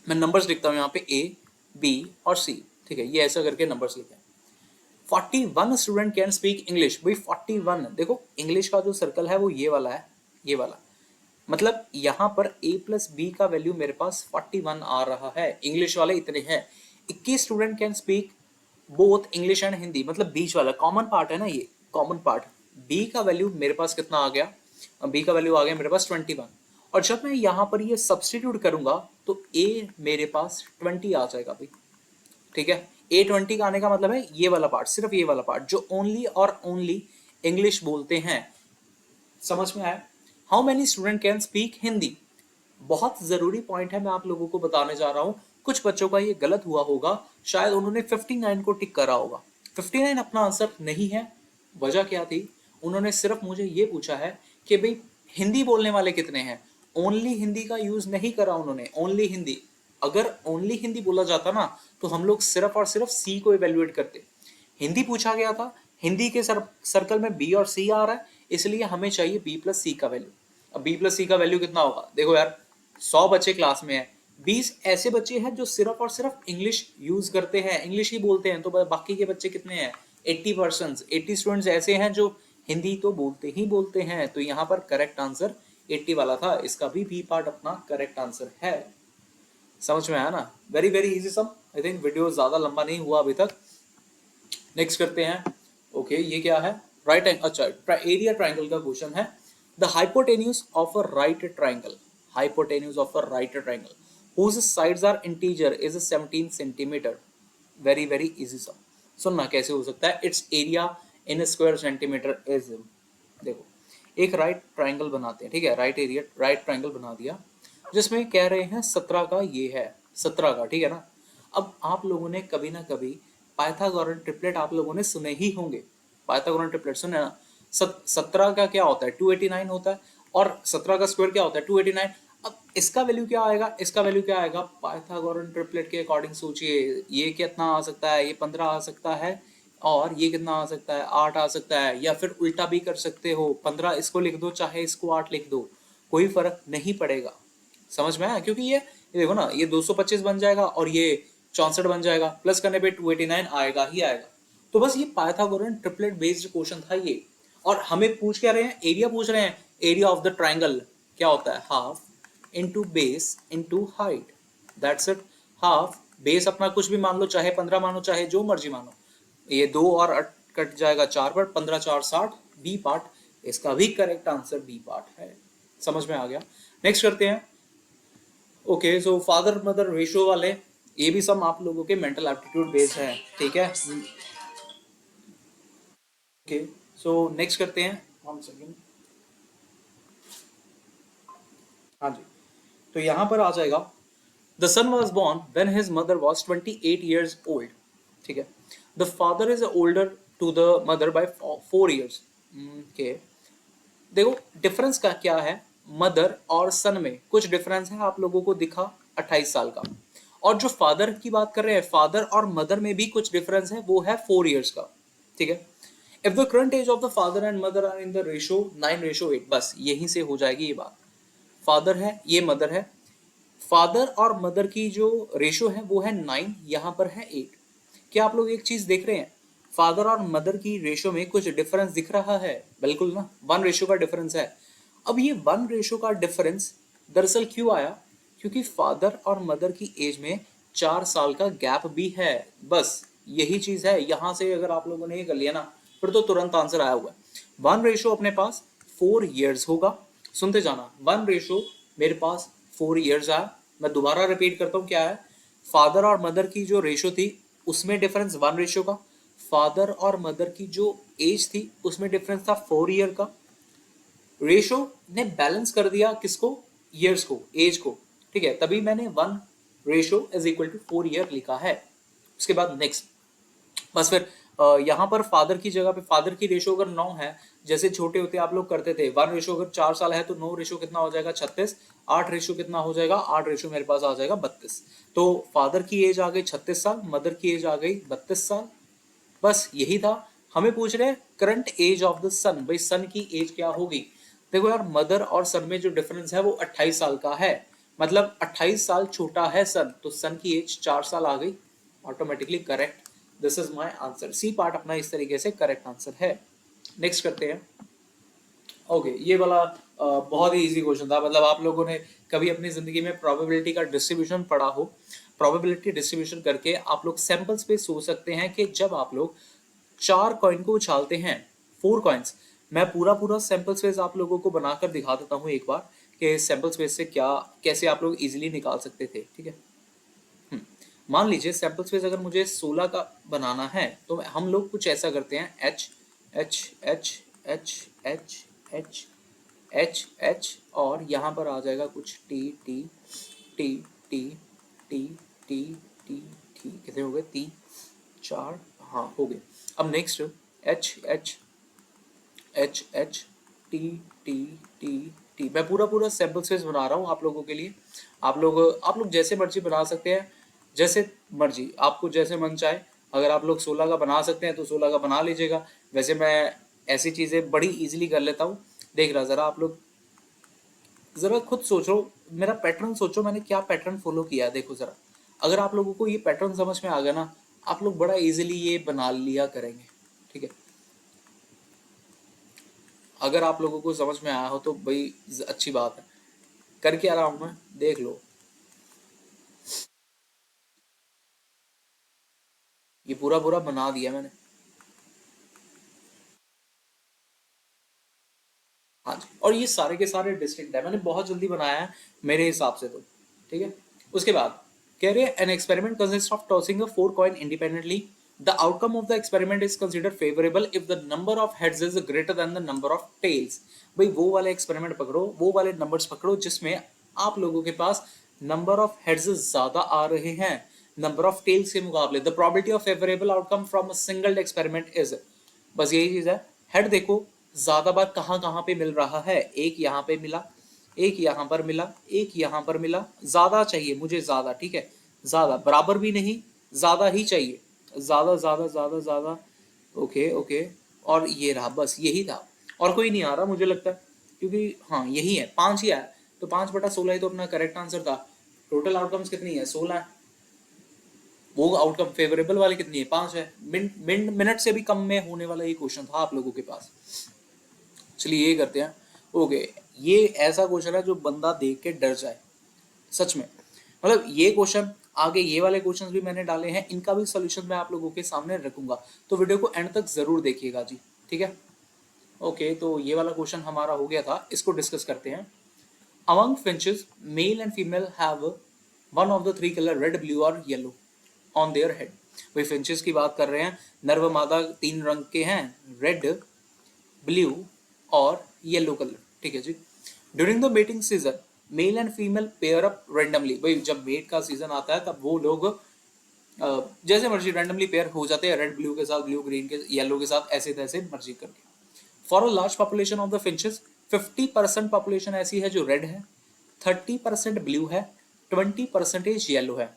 मैं नंबर्स लिखता हूँ यहाँ पे, ए, बी और सी, ठीक है। ये ऐसा करके नंबर्स लिखे हैं। 41 स्टूडेंट कैन स्पीक इंग्लिश। भाई 41, देखो इंग्लिश का जो सर्कल है वो ये वाला है, ये वाला। मतलब यहाँ पर a प्लस बी का वैल्यू मेरे पास 41 आ रहा है। इंग्लिश वाले इतने हैं। 21 student can speak both English and Hindi, मतलब बीच वाला कॉमन पार्ट है ना, ये कॉमन पार्ट। बी का वैल्यू मेरे पास कितना आ गया? बी का वैल्यू आ गया मेरे पास 21। और जब मैं यहाँ पर ये सब्सटीट्यूट करूंगा तो a मेरे पास 20 आ जाएगा भाई, ठीक है। A20 का आने का मतलब है ये वाला पार्ट, सिर्फ ये वाला पार्ट जो ओनली और ओनली इंग्लिश बोलते हैं। समझ में आया? How many student can speak Hindi. बहुत जरूरी पॉइंट है, मैं आप लोगों को बताने जा रहा हूं। कुछ बच्चों का ये गलत हुआ होगा, शायद उन्होंने 59 को टिक करा होगा। 59 अपना आंसर नहीं है। वजह क्या थी? उन्होंने सिर्फ मुझे ये पूछा है कि भाई हिंदी बोलने वाले कितने हैं। ओनली हिंदी का यूज नहीं करा उन्होंने, ओनली हिंदी। अगर ओनली हिंदी बोला जाता ना, तो हम लोग सिर्फ और सिर्फ सी को इवेल्युएट करते। हिंदी पूछा गया था, हिंदी के सर्कल में बी और सी आ रहा है, इसलिए हमें चाहिए बी प्लस सी का वैल्यू। अब बी प्लस सी का वैल्यू कितना होगा? देखो यार, 100 बच्चे क्लास में है, 20 ऐसे बच्चे हैं जो सिर्फ और सिर्फ इंग्लिश यूज करते हैं, इंग्लिश ही बोलते हैं। तो बाकी के बच्चे कितने हैं? 80%। 80 स्टूडेंट्स ऐसे हैं जो हिंदी तो बोलते ही बोलते हैं। तो यहाँ पर करेक्ट आंसर 80 वाला था। इसका भी बी पार्ट अपना करेक्ट आंसर है। समझ में आया ना? Very very easy sum. I think video ज्यादा लंबा नहीं हुआ अभी तक। नेक्स्ट करते हैं। ओके, ये क्या है? राइट एंगल, अच्छा एरिया ट्राइंगल का क्वेश्चन है। The hypotenuse of a right triangle, hypotenuse of a right triangle whose sides are integer is 17 centimeter. Very very easy सा, सुनना कैसे हो सकता है। It's area in square centimetre is, देखो एक राइट ट्राइंगल बनाते हैं, ठीक है, राइट ट्राइंगल बना दिया जिसमें कह रहे हैं 17 का ये है, 17 का, ठीक है ना। अब आप लोगों ने कभी ना कभी पाइथागोरन ट्रिपलेट आप लोगों ने सुने ही होंगे, पाइथागोरन ट्रिपलेट सुने ना। 17 का क्या होता है, 289 होता है, और 17 का स्क्वायर क्या होता है, 289। अब इसका वैल्यू क्या आएगा, इसका वैल्यू क्या आएगा, पाइथागोरन ट्रिपलेट के अकॉर्डिंग सोचिए, ये कितना आ सकता है, ये 15 आ सकता है, और ये कितना आ सकता है, 8 आ सकता है, या फिर उल्टा भी कर सकते हो, 15 इसको लिख दो चाहे इसको 8 लिख दो, कोई फर्क नहीं पड़ेगा। समझ में आया, क्योंकि ये देखो ना, ये 225 बन जाएगा और ये 64 बन जाएगा, प्लस करने पे 289 आएगा ही आएगा। तो बस ये पाइथागोरन ट्रिपलेट बेस्ड क्वेश्चन था ये। और हमें पूछ क्या रहे हैं, एरिया पूछ रहे हैं। एरिया ऑफ द ट्राइंगल क्या होता है, half into base into height, that's it. Half, base अपना कुछ भी मान लो, चाहे 15 मानो चाहे जो मर्जी मानो, ये दो और कट जाएगा 4 पर, 15 4 60, बी पार्ट। इसका भी करेक्ट आंसर बी पार्ट है। समझ में आ गया। नेक्स्ट करते हैं। Okay, so father mother ratio वाले, ये भी सब आप लोगों के मेंटल एप्टीट्यूड बेस्ड है, ठीक है। ओके, सो नेक्स्ट करते हैं। 1 सेकेंड। हाँ जी, तो यहाँ पर आ जाएगा, the son was born when his mother was 28 years old, ठीक है। The father is older to the mother by 4 years। Okay, देखो डिफरेंस का क्या है, मदर और सन में कुछ डिफरेंस है, आप लोगों को दिखा 28 साल का। और जो फादर की बात कर रहे हैं, फादर और मदर में भी कुछ डिफरेंस है, वो है 4 years का, ठीक है। If the current age of the father and mother are in the ratio 9:8, बस यहीं से हो जाएगी ये बात। फादर है, ये मदर है, फादर और मदर की जो रेशो है वो है 9, यहाँ पर है 8। क्या आप लोग एक चीज देख रहे हैं, फादर और मदर की रेशो में कुछ डिफरेंस दिख रहा है, बिल्कुल ना, 1 रेशो का डिफरेंस है। अब ये 1 रेशो का डिफरेंस दरअसल क्यों आया, क्योंकि फादर और मदर की एज में 4 साल का गैप भी है, बस यही चीज है। यहां से अगर आप लोगों ने ये कर लिया ना, फिर तो तुरंत आंसर आया हुआ है। 1 रेशो अपने पास 4 years होगा, सुनते जाना, 1 रेशो मेरे पास 4 years आया। मैं दोबारा रिपीट करता हूँ, क्या है, फादर और मदर की जो रेशो थी उसमें डिफरेंस 1 रेशो का, फादर और मदर की जो एज थी उसमें डिफरेंस था 4 year का। रेशो ने बैलेंस कर दिया किसको, ईयर्स को, एज को, ठीक है, तभी मैंने 1 ratio is equal to 4 year लिखा है। उसके बाद नेक्स्ट, बस फिर यहाँ पर फादर की जगह पे, फादर की रेशो अगर 9 है, जैसे छोटे होते आप लोग करते थे, 1 रेशो अगर 4 साल है तो 9 रेशो कितना हो जाएगा, 36। 8 रेशो कितना हो जाएगा, 8 रेशो मेरे पास आ जाएगा 32। तो फादर की एज आ गई 36 साल, मदर की एज आ गई 32 साल, बस यही था। हमें पूछ रहे हैं करंट एज ऑफ द सन, भाई सन की एज क्या होगी। देखो यार, मदर और सन में जो डिफरेंस है वो 28 साल का है, मतलब 28 साल छोटा है सन, तो सन की एज 4 साल आ गई, automatically correct. This is my answer, C part अपना इस तरीके से करेक्ट आंसर है। नेक्स्ट करते हैं। ओके, ये वाला बहुत ही इजी क्वेश्चन था, मतलब आप लोगों ने कभी अपनी जिंदगी में प्रोबेबिलिटी का डिस्ट्रीब्यूशन पढ़ा हो, प्रोबेबिलिटी डिस्ट्रीब्यूशन करके आप लोग सैंपल्स पे सोच सकते हैं कि जब आप लोग 4 कॉइन को उछालते हैं, 4 कॉइन्स, मैं पूरा पूरा सैंपल स्पेस आप लोगों को बनाकर दिखा देता हूँ एक बार, कि सैंपल स्पेस से क्या कैसे आप लोग इजीली निकाल सकते थे, ठीक है। मान लीजिए सैंपल स्पेस अगर मुझे 16 का बनाना है, तो हम लोग कुछ ऐसा करते हैं, H H H H H H H H, और यहाँ पर आ जाएगा कुछ T T T T T T T T, कितने हो गए, 3 4, हाँ हो गए। अब next H H H H T T T T, मैं पूरा पूरा सैंपल स्पेस बना रहा हूँ आप लोगों के लिए। आप लोग जैसे मर्जी बना सकते हैं, जैसे मर्जी आपको जैसे मन चाहे। अगर आप लोग 16 का बना सकते हैं तो 16 का बना लीजिएगा, वैसे मैं ऐसी चीज़ें बड़ी इजीली कर लेता हूँ। देख रहा, ज़रा आप लोग ज़रा खुद सोचो, मेरा पैटर्न सोचो, मैंने क्या पैटर्न फॉलो किया है, देखो ज़रा। अगर आप लोगों को ये पैटर्न समझ में आ गया ना, आप लोग बड़ा इजीली ये बना लिया करेंगे, ठीक है। अगर आप लोगों को समझ में आया हो तो भाई अच्छी बात है। कर क्या रहा हूं मैं, देख लो, ये पूरा पूरा बना दिया मैंने। हाँ जी, और ये सारे के सारे डिस्टिंक्ट है, मैंने बहुत जल्दी बनाया है मेरे हिसाब से तो, ठीक है। उसके बाद कह रहे हैं an experiment consist of tossing a 4 coin independently, the outcome of the experiment is considered favourable if the number of heads is greater than the number of tails. भाई वो वाले एक्सपेरिमेंट पकड़ो, वो वाले नंबर्स पकड़ो जिसमें आप लोगों के पास नंबर ऑफ हेड्स ज्यादा आ रहे हैं नंबर ऑफ टेल्स के मुकाबले। The probability of favourable outcome from a single experiment is, बस यही चीज है। हेड देखो ज्यादा बार कहाँ कहाँ पे मिल रहा है, एक यहाँ पे मिला, एक यहाँ पर मिला, एक यहाँ पर मिला, ज्यादा चाहिए मुझे ज्यादा, ठीक है, ज्यादा बराबर भी नहीं, ज्यादा ही चाहिए, ज्यादा ज्यादा ज्यादा ज्यादा, ओके ओके, और ये रहा, बस यही था, और कोई नहीं आ रहा मुझे लगता है, क्योंकि हाँ यही है, 5 ही आया, तो 5/16 ही तो अपना करेक्ट आंसर था। टोटल आउटकम्स कितनी है, 16 है, वो आउटकम फेवरेबल वाले कितनी है, 5 है, मिनट से भी कम में होने वाला ये क्वेश्चन था आप लोगों के पास। चलिए ये करते हैं, ओके, ये ऐसा क्वेश्चन है जो बंदा देख के डर जाए सच में, मतलब ये क्वेश्चन आगे ये वाले क्वेश्चंस भी मैंने डाले हैं, इनका भी सॉल्यूशन मैं आप लोगों के सामने रखूंगा, तो वीडियो को एंड तक जरूर देखिएगा जी, ठीक है। ओके, तो ये वाला क्वेश्चन हमारा हो गया था, इसको डिस्कस करते हैं। Among finches mail and female have one of the 3 colour red, blue और येलो ऑन देयर हेड। भाई फिंचेस की बात कर रहे हैं, नर व मादा 3 रंग के हैं, रेड, ब्लू और येलो कलर, ठीक है जी। During the mating season male and female pair up randomly, भाई जब मेट का सीजन आता है तब वो लोग जैसे मर्जी रैंडमली पेयर हो जाते हैं, रेड ब्लू के साथ, ब्लू ग्रीन के, येलो के साथ, ऐसे तैसे मर्जी करके। For a large population of the finches 50% population ऐसी है जो रेड है, 30% ब्लू है, 20% येलो है।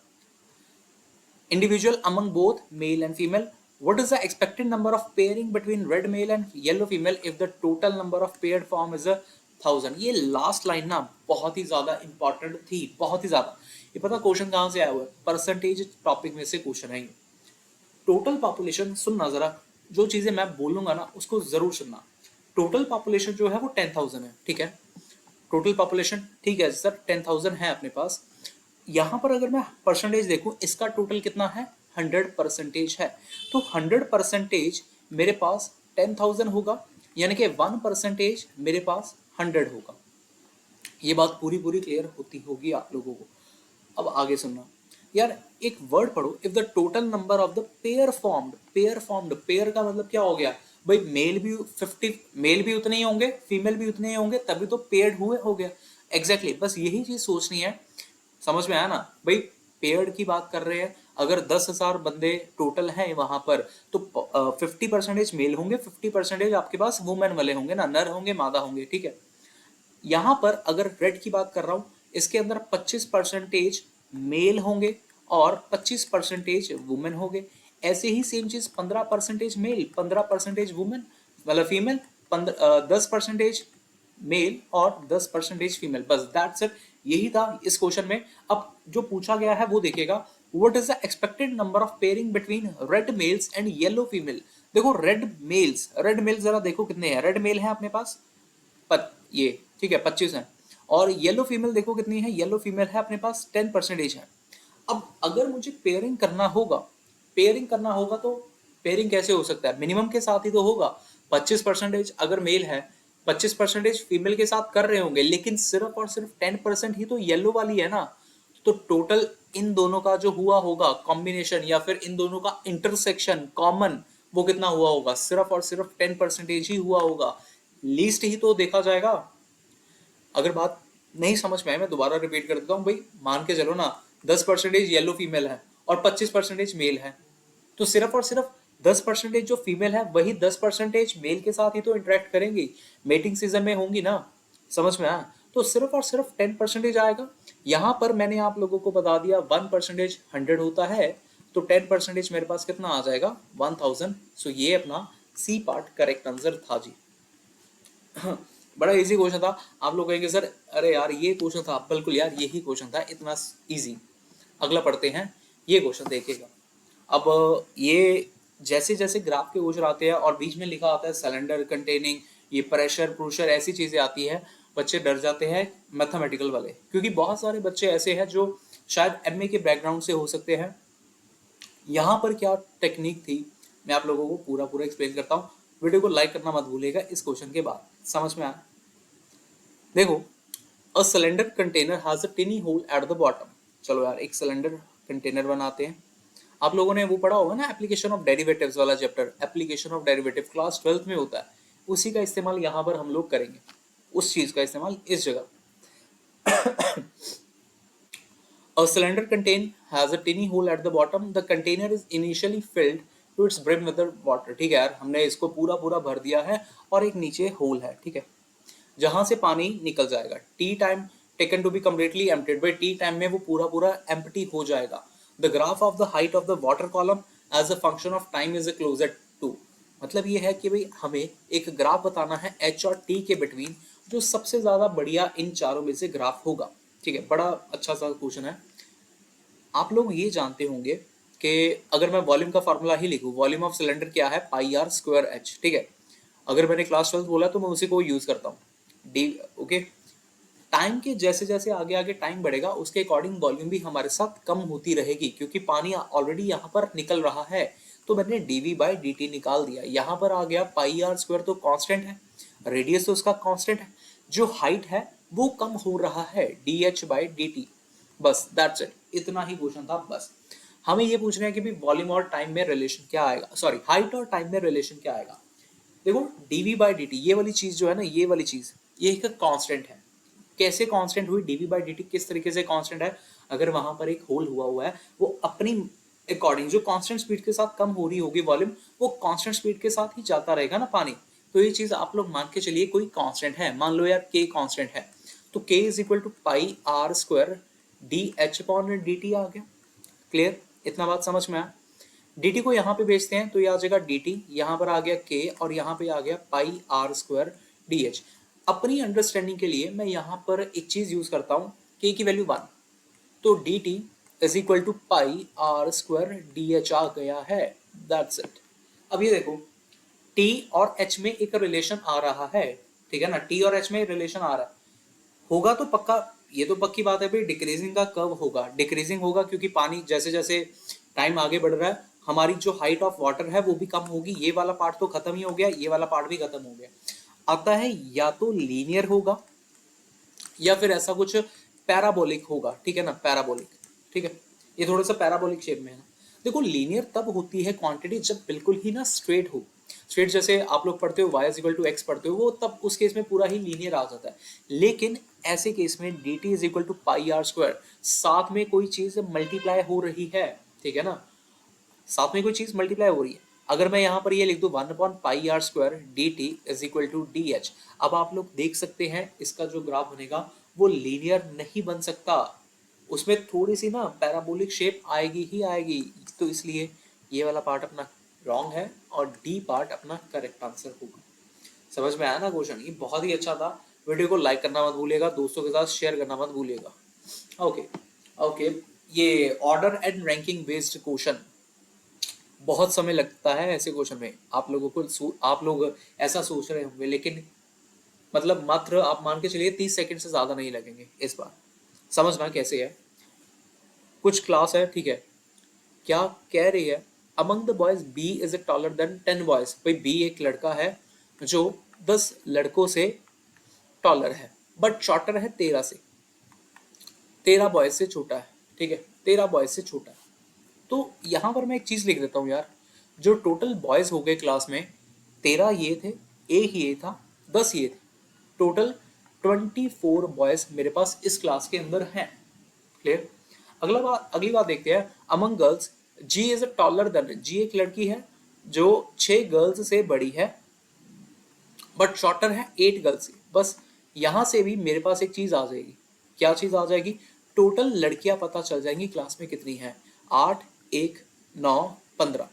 Individual among both male and female, what is the expected number of pairing between red male and yellow female if the total number of paired form is 1000। ये लास्ट लाइन ना बहुत ही ज्यादा इंपॉर्टेंट थी, बहुत ही ज्यादा। ये पता क्वेश्चन कहाँ से आया हुआ है, परसेंटेज टॉपिक में से क्वेश्चन है। टोटल पॉपुलेशन सुनना जरा, जो चीजें मैं बोलूंगा ना उसको जरूर सुनना। टोटल पॉपुलेशन जो है वो 10,000 है, ठीक है, टोटल पॉपुलेशन, ठीक है सर 10,000 है अपने पास। यहाँ पर अगर मैं परसेंटेज देखूं, इसका टोटल कितना है, 100% है, तो 100% मेरे पास 10,000 होगा, यानी कि 1% मेरे पास 100 होगा। ये बात पूरी पूरी क्लियर होती होगी आप लोगों को। अब आगे सुनना यार, एक वर्ड पढ़ो, if the total number of the pair formed, pair का मतलब क्या हो गया भाई, मेल भी 50, मेल भी उतने ही होंगे, फीमेल भी उतने ही होंगे, तभी तो पेयर्ड हुए हो गया। एग्जैक्टली बस यही चीज सोचनी है, समझ में आया ना भाई। पेयर्ड की बात कर रहे हैं, अगर 10,000 बंदे टोटल हैं वहां पर, तो 50% मेल होंगे, 50% आपके पास वुमेन वाले होंगे ना, नर होंगे मादा होंगे, ठीक है। यहां पर अगर रेड की बात कर रहा हूं, इसके अंदर 25% मेल होंगे और 25% वुमेन होंगे। ऐसे ही सेम चीज 15% मेल, 15% वुमेन मतलब फीमेल, 10% मेल और 10% फीमेल, बस दैट्स इट। यही था इस क्वेश्चन में। अब जो पूछा गया है वो देखिएगा, what is the expected number of pairing between red mails and yellow female. देखो रेड मेल्स जरा देखो कितने हैं, रेड मेल है अपने पास ये, ठीक है 25 है, और येलो फीमेल देखो कितनी है, येलो फीमेल है अपने पास 10% है। अब अगर मुझे पेयरिंग करना होगा तो पेयरिंग कैसे हो सकता है, मिनिमम के साथ ही तो होगा। 25% अगर मेल है, 25% फीमेल के साथ कर रहे होंगे, लेकिन सिर्फ और सिर्फ 10% ही तो येलो वाली है ना, तो टोटल इन दोनों का जो हुआ होगा कॉम्बिनेशन या फिर इन दोनों का इंटरसेक्शन कॉमन, वो कितना हुआ होगा, सिर्फ और सिर्फ 10% ही हुआ होगा, लीस्ट ही तो देखा जाएगा। अगर बात नहीं समझ में आए मैं दोबारा रिपीट कर देता हूँ भाई, मान के चलो ना 10% येलो फीमेल है और 25% मेल है, तो सिर्फ और सिर्फ 10% जो फीमेल है वही 10% मेल के साथ ही तो इंटरेक्ट करेंगी, मेटिंग सीजन में होंगी ना, समझ में आया। तो सिर्फ और सिर्फ 10% आएगा। यहाँ पर मैंने आप लोगों को बता दिया 1% 100 होता है, तो 10% मेरे पास कितना आ जाएगा 1000। सो ये अपना सी पार्ट करेक्ट आंसर था जी। बड़ा इजी क्वेश्चन था। आप लोग कहेंगे सर अरे यार ये क्वेश्चन था, बिल्कुल यार यही क्वेश्चन था, इतना इजी। अगला पढ़ते हैं, ये क्वेश्चन देखिएगा। अब ये जैसे जैसे ग्राफ के क्वेश्चन आते हैं और बीच में लिखा आता है सिलेंडर कंटेनिंग, ये प्रेशर प्रूशर ऐसी चीजें आती है, बच्चे डर जाते हैं मैथमेटिकल वाले, क्योंकि बहुत सारे बच्चे ऐसे हैं जो शायद एमए के बैकग्राउंड से हो सकते हैं। यहाँ पर क्या टेक्निक थी मैं आप लोगों को पूरा पूरा एक्सप्लेन करता हूँ। वीडियो को लाइक करना मत भूलिएगा इस क्वेश्चन के बाद, समझ में आया। देखो, a cylinder container has a tiny hole at the bottom. चलो यार एक सिलेंडर कंटेनर बनाते हैं। आप लोगों ने वो पढ़ा होगा ना एप्लीकेशन ऑफ डेरिवेटिव्स वाला chapter, application of derivative class 12th में होता है, उसी का इस्तेमाल यहाँ पर हम लोग करेंगे, उस चीज का इस्तेमाल इस जगह। A cylinder contain has a tiny hole at the bottom. The container is initially filled to its brim with the water. ठीक है यार, हमने इसको पूरा पूरा भर दिया है और एक नीचे होल है, ठीक है, जहां से पानी निकल जाएगा। T time taken to be completely emptied, by T time में वो पूरा पूरा एम्प्टी हो जाएगा। The graph of the height of the water column as a function of time is closer to, मतलब ये है कि भाई हमें एक ग्राफ बताना है एच और टी के बिटवीन, जो सबसे ज्यादा बढ़िया इन चारों में से ग्राफ होगा। ठीक है, बड़ा अच्छा सा क्वेश्चन है। आप लोग ये जानते होंगे कि अगर मैं वॉल्यूम का फॉर्मूला ही लिखूं, वॉल्यूम ऑफ सिलेंडर क्या है, पाई आर स्क्वायर एच, ठीक है। अगर मैंने क्लास 12 बोला तो मैं उसी को यूज करता हूँ डी, ओके। टाइम के जैसे जैसे आगे आगे टाइम बढ़ेगा उसके अकॉर्डिंग वॉल्यूम भी हमारे साथ कम होती रहेगी, क्योंकि पानी ऑलरेडी यहाँ पर निकल रहा है। तो मैंने डीवी बाई डी टी निकाल दिया, यहाँ पर आ गया पाई आर स्क्वायर, तो कांस्टेंट है, रेडियस तो उसका कांस्टेंट है, जो हाइट है वो कम हो रहा है, D H by D T. बस दैट्स इट, इतना ही क्वेश्चन था। बस हमें ये पूछना है कि भी वॉल्यूम और टाइम में रिलेशन क्या आएगा, सॉरी हाइट और टाइम में रिलेशन क्या आएगा। देखो डीवी बाई डी टी, ये वाली चीज जो है ना, ये वाली चीज ये एक कांस्टेंट है। कैसे कांस्टेंट हुई डीवी बाई डी टी, किस तरीके से कांस्टेंट है, अगर वहां पर एक होल हुआ है, वो अपनी अकॉर्डिंग जो कांस्टेंट स्पीड के साथ कम हो रही होगी वॉल्यूम, वो कांस्टेंट स्पीड के साथ ही जाता रहेगा ना पानी। तो ये चीज आप लोग मान के चलिए कोई कांस्टेंट है, मान लो यार के कांस्टेंट है, तो K is equal to pi are square D H upon D T आ गया। क्लियर, इतना बात समझ में आया। dt को यहाँ पे भेजते हैं तो ये आ जाएगा dt, यहाँ पर आ गया k और यहाँ पे आ गया पाई आर स्क्वायर डी एच। अपनी अंडरस्टैंडिंग के लिए मैं यहाँ पर एक चीज यूज करता हूँ, k की वैल्यू 1, तो dt is equal to pi are square D H आ गया है, दैट्स इट। अब ये देखो t और h में एक रिलेशन आ रहा है, ठीक है ना, t और h में रिलेशन आ रहा है, होगा तो पक्का, ये तो पक्की बात है भाई, डिक्रीजिंग का कर्व होगा, डिक्रीजिंग होगा क्योंकि पानी जैसे जैसे टाइम आगे बढ़ रहा है हमारी जो हाइट ऑफ वाटर है वो भी कम होगी। ये वाला पार्ट तो खत्म ही हो गया, ये वाला पार्ट भी खत्म हो गया। आता है या तो लीनियर होगा या फिर ऐसा कुछ पैराबोलिक होगा, ठीक है ना, पैराबोलिक, ठीक है, ये थोड़ा सा पैराबोलिक शेप में है ना। देखो लीनियर तब होती है क्वांटिटी जब बिल्कुल ही ना स्ट्रेट हो, स्ट्रेट जैसे आप लोग पढ़ते हो y is equal to X पढ़ते हो, वो तब उस केस में पूरा ही लीनियर आ जाता है। लेकिन ऐसे केस में dt is equal to pi are square, साथ में कोई चीज मल्टीप्लाई हो रही है, ठीक है ना, साथ में कोई चीज मल्टीप्लाई हो रही है। अगर मैं यहाँ पर ये लिख दूं 1 upon pi are square d t is equal to d h, अब आप लोग देख सकते हैं इसका जो ग्राफ बनेगा वो लीनियर नहीं बन सकता, उसमें थोड़ी सी ना पैराबोलिक शेप आएगी ही आएगी। तो इसलिए ये वाला पार्ट अपना रॉन्ग है और डी पार्ट अपना करेक्ट आंसर होगा। समझ में आया ना क्वेश्चन, ये बहुत ही अच्छा था। वीडियो को लाइक करना मत भूलिएगा, दोस्तों के साथ शेयर करना मत भूलिएगा। ओके ओके, ये order and ranking based question, बहुत समय लगता है ऐसे क्वेश्चन में, आप लोगों को, आप लोग ऐसा सोच रहे होंगे, लेकिन मतलब मात्र आप मान के चलिए 30 सेकंड से ज्यादा नहीं लगेंगे इस बार। समझना कैसे है, कुछ क्लास है, ठीक है, क्या कह रही है, among the boys B is A taller than 10 boys, भाई बी एक लड़का है जो 10 लड़कों से टॉलर है, बट शॉर्टर है 13 से, 13 बॉयज से छोटा है, ठीक है, 13 बॉयज से छोटा है। तो यहां पर मैं एक चीज लिख देता हूं यार, जो टोटल बॉयज हो गए क्लास में 13 ये थे, एक ये था, 10 ये थे, टोटल 24 बॉयज मेरे पास इस क्लास के अंदर हैं। क्लियर, अगली बात देखते हैं, among girls G is a taller than, G एक लड़की है जो 6 गर्ल्स से बड़ी है बट शॉर्टर है 8 गर्ल्स से। बस यहां से भी मेरे पास एक चीज आ जाएगी, क्या चीज आ जाएगी, टोटल लड़कियां पता चल जाएंगी क्लास में कितनी है, 8 1 9 15,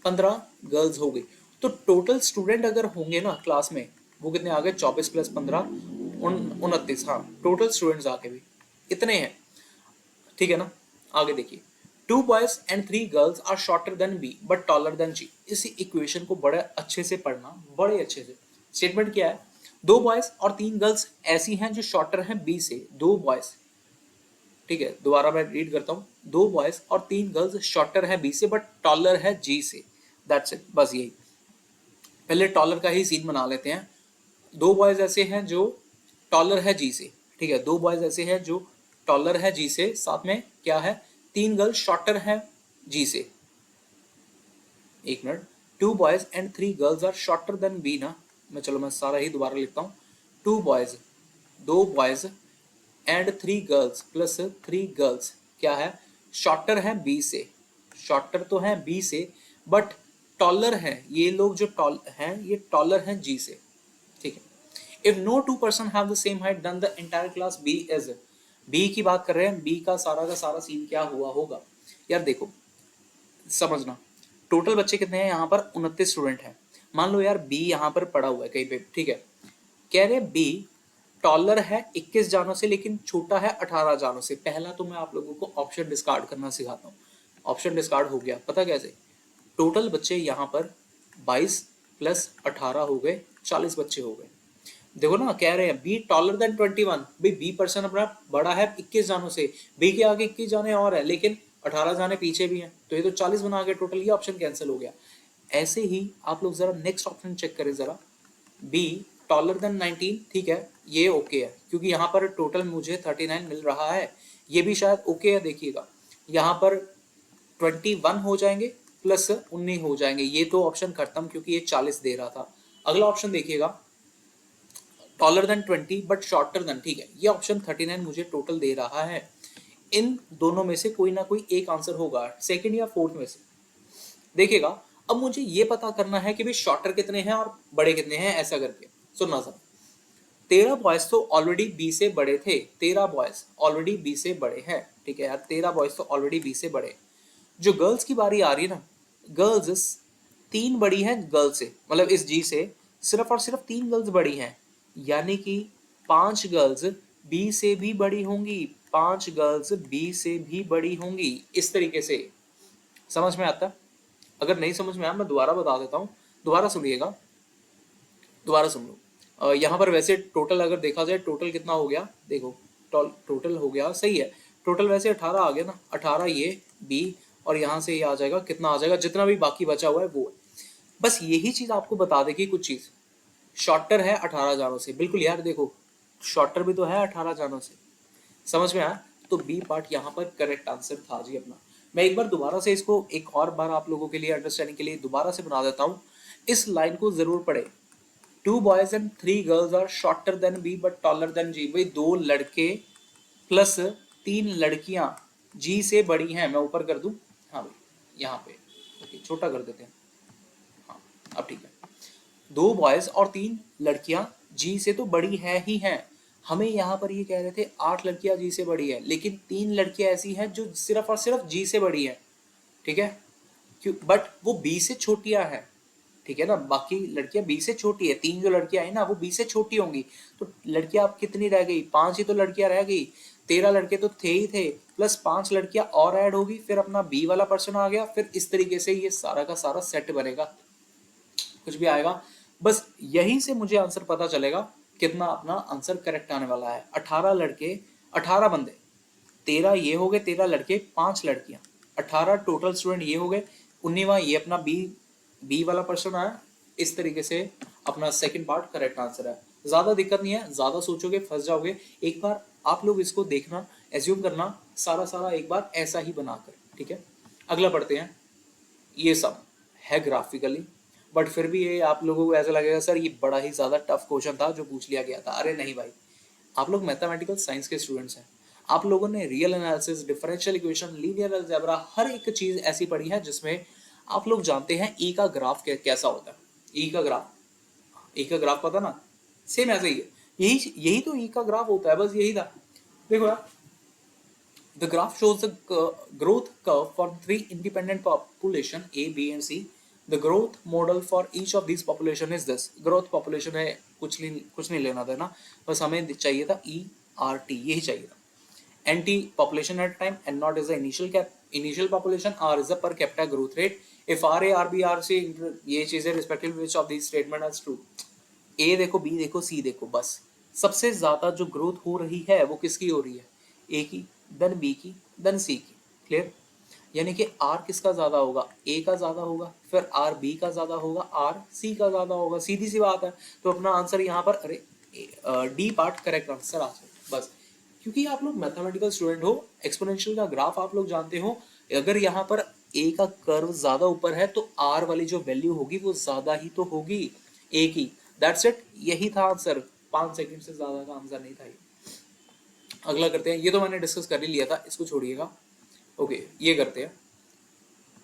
15 गर्ल्स हो गई। तो टोटल स्टूडेंट अगर होंगे ना क्लास में, वो कितने आ गए, 24 प्लस 15 29, हाँ टोटल स्टूडेंट्स आके भी इतने हैं, ठीक है ना। आगे देखिए, 2 boys and 3 girls are shorter than B but taller than G. इसी इक्वेशन को बड़े अच्छे से पढ़ना, बड़े अच्छे से। स्टेटमेंट क्या है, 2 बॉयज और 3 गर्ल्स ऐसी हैं जो शॉर्टर हैं बी से, 2 बॉयज, ठीक है, दोबारा मैं रीड करता हूँ, 2 बॉयज और 3 गर्ल्स शॉर्टर है बी से बट टॉलर है जी से, दैट्स इट, बस यही। पहले टॉलर का ही सीन बना लेते हैं। 2 बॉयज ऐसे हैं जो टॉलर है जी से, ठीक है, 2 बॉयज ऐसे हैं जो टॉलर है जी से, साथ में क्या है, 3 गर्ल्स शॉर्टर है जी से। एक minute, 2 boys and 3 girls are shorter than B ना, मैं सारा ही दोबारा लिखता हूँ। 2 boys, 2 boys and 3 girls plus 3 girls क्या है, शॉर्टर है बी से, शॉर्टर तो है बी से बट टॉलर है, ये लोग जो टॉल हैं ये टॉलर हैं जी से, ठीक है। If no two person have the same height then the entire class B is, B की बात कर रहे हैं, बी का सारा सीन क्या हुआ होगा यार, देखो समझना, टोटल बच्चे कितने हैं यहाँ पर, 29 स्टूडेंट हैं। मान लो यार बी यहाँ पर पड़ा हुआ है कहीं पे, ठीक है, कह रहे बी टॉलर है 21 जानों से लेकिन छोटा है 18 जानों से। पहला तो मैं आप लोगों को ऑप्शन डिस्कार्ड करना सिखाता हूँ। ऑप्शन डिस्कार्ड हो गया, पता कैसे, टोटल बच्चे यहाँ पर 22 प्लस 18 हो गए, 40 बच्चे हो गए। देखो ना, कह रहे हैं बी टॉलर देन 21, भाई बी पर्सन अपना बड़ा है 21 जानों से, बी के आगे 21 जाने और है लेकिन 18 जाने पीछे भी हैं, तो ये तो 40 बना के टोटल, ये ऑप्शन कैंसिल हो गया। ऐसे ही आप लोग जरा नेक्स्ट ऑप्शन चेक करें जरा, बी टॉलर देन 19, ठीक है, ये ओके है क्योंकि यहाँ पर टोटल मुझे 39 मिल रहा है, ये भी शायद ओके है। देखिएगा यहाँ पर 21 हो जाएंगे प्लस 19 हो जाएंगे, ये तो ऑप्शन खत्म क्योंकि ये 40 दे रहा था। अगला ऑप्शन देखिएगा, taller than 20 but shorter than, ठीक है, ये ऑप्शन 39 मुझे टोटल दे रहा है। इन दोनों में से कोई ना कोई एक आंसर होगा, सेकंड या फोर्थ में से। देखिएगा अब मुझे ये पता करना है कि भाई शॉर्टर कितने हैं और बड़े कितने हैं, ऐसा करके सुनना सर। 13 बॉयज तो ऑलरेडी बी से बड़े थे, 13 बॉयज ऑलरेडी बी से बड़े हैं, ठीक है यार, 13 बॉयज तो ऑलरेडी बी से बड़े। जो गर्ल्स की बारी आ रही है ना, गर्ल्स 3 बड़ी हैं गर्ल्स से, मतलब इस जी से सिर्फ और सिर्फ 3 गर्ल्स बड़ी हैं, यानी कि 5 गर्ल्स बी से भी बड़ी होंगी, 5 गर्ल्स बी से भी बड़ी होंगी, इस तरीके से। समझ में आता है? अगर नहीं समझ में आया मैं दोबारा बता देता हूँ, दोबारा सुनिएगा, दोबारा सुन लो। यहाँ पर वैसे टोटल अगर देखा जाए, टोटल कितना हो गया, देखो टोटल हो गया, सही है, टोटल वैसे 18 आ गया ना, 18 ये बी और यहाँ से ये आ जाएगा, कितना आ जाएगा, जितना भी बाकी बचा हुआ है वो है। बस यही चीज आपको बता देगी कुछ चीज, शॉर्टर है 18 जानों से, बिल्कुल यार, देखो शॉर्टर भी तो है 18 जानों से। समझ में आया? तो बी पार्ट यहाँ पर करेक्ट आंसर था जी अपना। मैं एक बार दोबारा से इसको एक और बार आप लोगों के लिए अंडरस्टैंडिंग के लिए दोबारा से बना देता हूँ, इस लाइन को जरूर पढ़े। 2 boys and 3 girls are shorter than B but taller than G, भाई 2 लड़के प्लस 3 लड़कियां जी से बड़ी हैं। मैं ऊपर कर दूं, हाँ भाई यहाँ पे ओके, छोटा कर देते हैं, हाँ अब ठीक है। 2 बॉयज और 3 लड़कियां जी से तो बड़ी है ही हैं, हमें यहाँ पर ये कह रहे थे 8 लड़कियां जी से बड़ी है, लेकिन 3 लड़कियां ऐसी हैं जो सिर्फ और सिर्फ जी से बड़ी है, ठीक है, क्यों, बट वो बी से छोटियां हैं, ठीक है ना, बाकी लड़कियां बी से छोटी है, 3 जो लड़कियां आई ना वो बी से छोटी होंगी, तो लड़कियां अब कितनी रह गई, 5 ही तो लड़कियां रह गई, 13 लड़के तो थे ही थे, प्लस 5 लड़कियां और ऐड होगी, फिर अपना बी वाला पर्सन आ गया, फिर इस तरीके से ये सारा का सारा सेट बनेगा, कुछ भी आएगा। बस यहीं से मुझे आंसर पता चलेगा कितना अपना आंसर करेक्ट आने वाला है। 18 लड़के, 18 बंदे, 13 ये हो गए, 13 लड़के 5 लड़कियां, 18 टोटल स्टूडेंट ये हो गए, 19वां ये अपना बी बी वाला पर्सन आया, इस तरीके से अपना सेकंड पार्ट करेक्ट आंसर है। ज्यादा दिक्कत नहीं है, ज्यादा सोचोगे फंस जाओगे, एक बार आप लोग इसको देखना, एज्यूम करना सारा एक बार ऐसा ही बनाकर, ठीक है। अगला पढ़ते हैं, ये सब है ग्राफिकली, बट फिर भी ये आप लोगों को ऐसा लगेगा सर ये बड़ा ही ज्यादा टफ क्वेश्चन था जो पूछ लिया गया था। अरे नहीं भाई, आप लोग मैथमेटिकल साइंस के स्टूडेंट्स हैं, आप लोगों ने real analysis, differential equation, linear algebra, हर एक चीज ऐसी पढ़ी है जिसमें आप लोग जानते हैं ई का ग्राफ कैसा होता है। ई का ग्राफ, ई का ग्राफ पता ना, सेम ऐसा ही है, यही यही तो ई का ग्राफ होता है, बस यही था। देखो यार, the graph shows the growth curve for 3 independent population A, B and C. The growth model for each of these population is this. Growth population है, कुछ नहीं लेना देना, बस हमें चाहिए था ERT, यही चाहिए था। NT population at time, N naught is the initial population, R is the per capita growth rate. If RA, RB, RC ये चीजें respective which of these statement is true. A देखो, B देखो, C देखो, बस सबसे ज्यादा जो ग्रोथ हो रही है वो किसकी हो रही है, A की, देन B की, देन C की। क्लियर? यानी कि R किसका ज्यादा होगा, A का ज्यादा होगा, फिर R B का ज्यादा होगा, R C का ज्यादा होगा, सीधी सी बात है। तो अपना आंसर यहाँ पर, अरे D पार्ट करेक्ट आंसर आ जाए, बस क्योंकि आप लोग मैथमेटिकल स्टूडेंट हो, एक्सपोनेंशियल का ग्राफ आप लोग जानते हो, अगर यहाँ पर ए का कर्व ज्यादा ऊपर है तो आर वाली जो वैल्यू होगी वो ज्यादा ही तो होगी ए की। दैट्स इट, यही था आंसर। 5 सेकंड से ज्यादा का आंसर नहीं था ये। अगला करते हैं, ये तो मैंने डिस्कस कर ही लिया था, इसको छोड़िएगा। ओके, ये करते हैं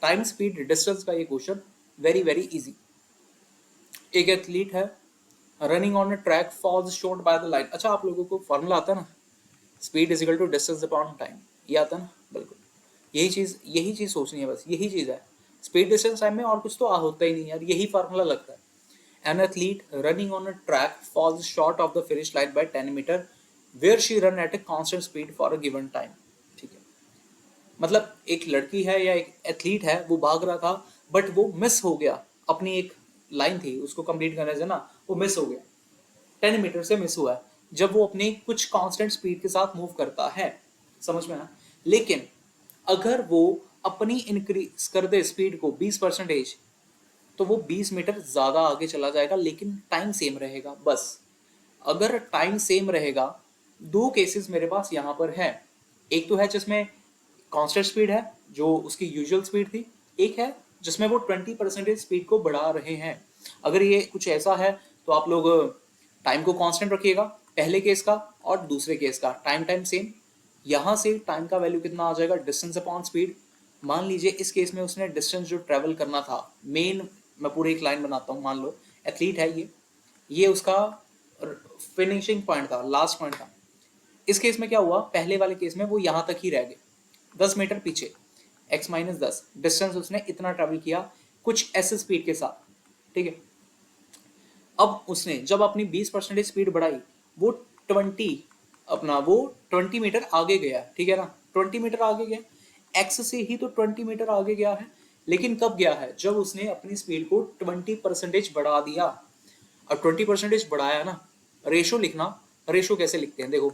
टाइम स्पीड डिस्टेंस का ये क्वेश्चन, वेरी वेरी इजी। एक एथलीट है, running on a track falls short by the line. अच्छा, आप लोगों को फॉर्मूला आता है ना, speed is equal to distance upon time, ये आता है ना, बिल्कुल यही चीज सोचनी है, बस यही चीज है। स्पीड डिस्टेंस टाइम में और कुछ तो होता ही नहीं यार, यही फार्मूला लगता है। An athlete running on a track falls short of the finish line by 10 metre where she run at a constant speed for a given time. ठीक है, मतलब एक लड़की है या एक एथलीट है, वो भाग रहा था बट वो मिस हो गया, अपनी एक लाइन थी उसको कंप्लीट करने से ना, वो मिस हो गया, 10 मीटर से मिस हुआ है, जब वो अपनी कुछ कांस्टेंट स्पीड के साथ मूव करता है। समझ में आया? लेकिन अगर वो अपनी इंक्रीज कर दे स्पीड को 20%, तो वो 20 मीटर ज्यादा आगे चला जाएगा, लेकिन टाइम सेम रहेगा। बस अगर टाइम सेम रहेगा, दो केसेस मेरे पास यहाँ पर है। एक तो है जिसमें कांस्टेंट स्पीड है जो उसकी यूजुअल स्पीड थी, एक है जिसमें वो 20% स्पीड को बढ़ा रहे हैं। अगर ये कुछ ऐसा है तो आप लोग टाइम को कांस्टेंट रखिएगा, पहले केस का और दूसरे केस का टाइम टाइम सेम। यहाँ से टाइम का वैल्यू कितना आ जाएगा, डिस्टेंस अपॉन स्पीड। मान लीजिए इस केस में उसने डिस्टेंस जो ट्रेवल करना था, मेन मैं पूरी एक लाइन बनाता हूँ, मान लो एथलीट है ये उसका फिनिशिंग पॉइंट था, लास्ट पॉइंट था। इस केस में क्या हुआ, पहले वाले केस में वो यहाँ तक ही रह गए, 10 मीटर पीछे, x-10 डिस्टेंस उसने इतना ट्रेवल किया कुछ ऐसे स्पीड के साथ। ठीक है, अब उसने जब अपनी 20% स्पीड बढ़ाई, वो 20 मीटर आगे गया। ठीक है ना, 20 मीटर आगे गया, एक्स से ही तो 20 मीटर आगे गया है, लेकिन कब गया है, जब उसने अपनी स्पीड को 20% बढ़ा दिया। और 20% बढ़ाया ना, रेशो लिखना, रेशो कैसे लिखते हैं देखो,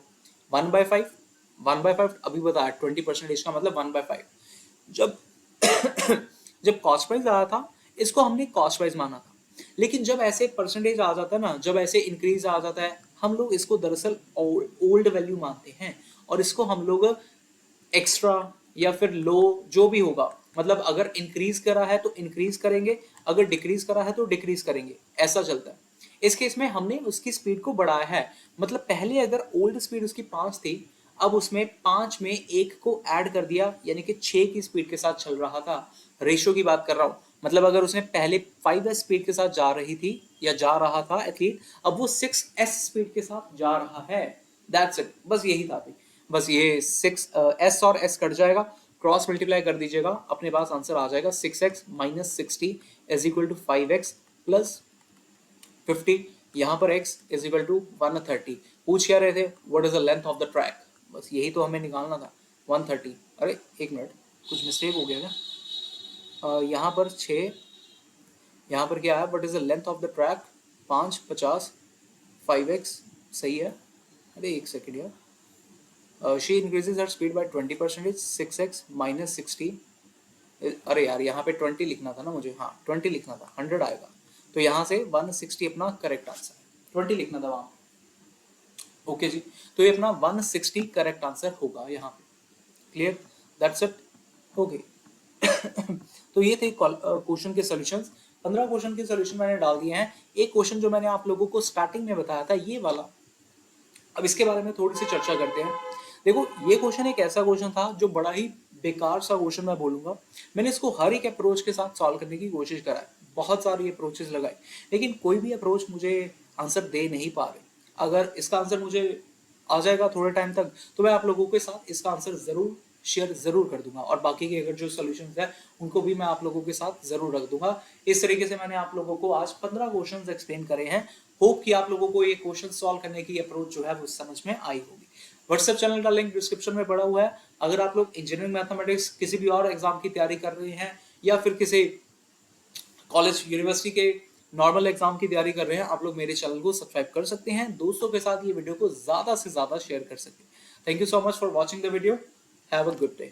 1/5, 1/5 अभी बताया, 20% का मतलब 1/5। जब जब कॉस्ट प्राइस आया था, इसको हमने कॉस्ट प्राइस माना था, लेकिन जब ऐसे परसेंटेज आ जाता है ना, जब ऐसे इंक्रीज आ जाता है, हम लोग इसको दरअसल ओल्ड वैल्यू मानते हैं, और इसको हम लोग एक्स्ट्रा या फिर लो जो भी होगा, मतलब अगर इंक्रीज करा है तो इंक्रीज करेंगे, अगर डिक्रीज करा है तो डिक्रीज करेंगे, ऐसा चलता है। इस केस में हमने उसकी स्पीड को बढ़ाया है, मतलब पहले अगर ओल्ड स्पीड उसकी 5 थी, अब उसमें 5 में 1 को ऐड कर दिया, यानी कि 6 की स्पीड के साथ चल रहा था। रेशियो की बात कर रहा हूँ, मतलब अगर उसने पहले 5s स्पीड के साथ जा रही थी या जा रहा था एथलीट, अब वो 6s स्पीड के साथ जा रहा है। दैट्स इट, बस यही था। बस ये 6 s और s कट जाएगा, क्रॉस मल्टीप्लाई कर दीजिएगा, अपने पास आंसर आ जाएगा 6x - 60 is equal to 5x plus 50। यहाँ पर x इज इक्वल टू 130। पूछ क्या रहे थे, what is the length of the track, बस यही तो हमें निकालना था, 130। अरे एक मिनट, कुछ मिस्टेक हो गया क्या, यहाँ पर 6, यहाँ पर क्या है, what is the length of the track, 550, 5x सही है। अरे एक सेकेंड यार, she increases her speed by 20%, 6x - 60। अरे यार, यहाँ पे 20 लिखना था ना मुझे, हाँ 20 लिखना था, 100 आएगा, तो यहाँ से 160 अपना करेक्ट आंसर, 20 लिखना था वहाँ। ओके जी, तो ये अपना 160 करेक्ट आंसर होगा यहाँ पे। Clear, that's it. ओके तो ये थे क्वेश्चन के सॉल्यूशंस। 15 क्वेश्चन के सॉल्यूशन मैंने डाल दिए हैं। एक क्वेश्चन जो मैंने आप लोगों को स्टार्टिंग में बताया था, ये वाला, अब इसके बारे में थोड़ी सी चर्चा करते हैं। देखो, ये क्वेश्चन एक ऐसा क्वेश्चन था जो बड़ा ही बेकार सा क्वेश्चन मैं बोलूंगा। मैंने इसको हर एक अप्रोच के साथ सॉल्व करने की कोशिश करा है, बहुत सारी अप्रोचेस लगाई, लेकिन कोई भी अप्रोच मुझे आंसर दे नहीं पा रहे। अगर इसका आंसर मुझे आ जाएगा थोड़े टाइम तक, तो मैं आप लोगों के साथ इसका आंसर जरूर शेयर जरूर कर दूंगा, और बाकी के अगर जो सॉल्यूशंस है उनको भी मैं आप लोगों के साथ जरूर रख दूंगा। इस तरीके से मैंने आप लोगों को आज 15 क्वेश्चंस एक्सप्लेन करे हैं। होप कि आप लोगों को ये क्वेश्चन सॉल्व करने की अप्रोच जो है वो समझ में आई होगी। व्हाट्सएप चैनल का लिंक डिस्क्रिप्शन में पड़ा हुआ है। अगर आप लोग इंजीनियरिंग मैथमेटिक्स किसी भी और एग्जाम की तैयारी कर रहे हैं, या फिर किसी कॉलेज यूनिवर्सिटी के नॉर्मल एग्जाम की तैयारी कर रहे हैं, आप लोग मेरे चैनल को सब्सक्राइब कर सकते हैं, दोस्तों के साथ ये वीडियो को ज्यादा से ज्यादा शेयर कर सकते हैं। Thank you so much for watching the video, have a good day.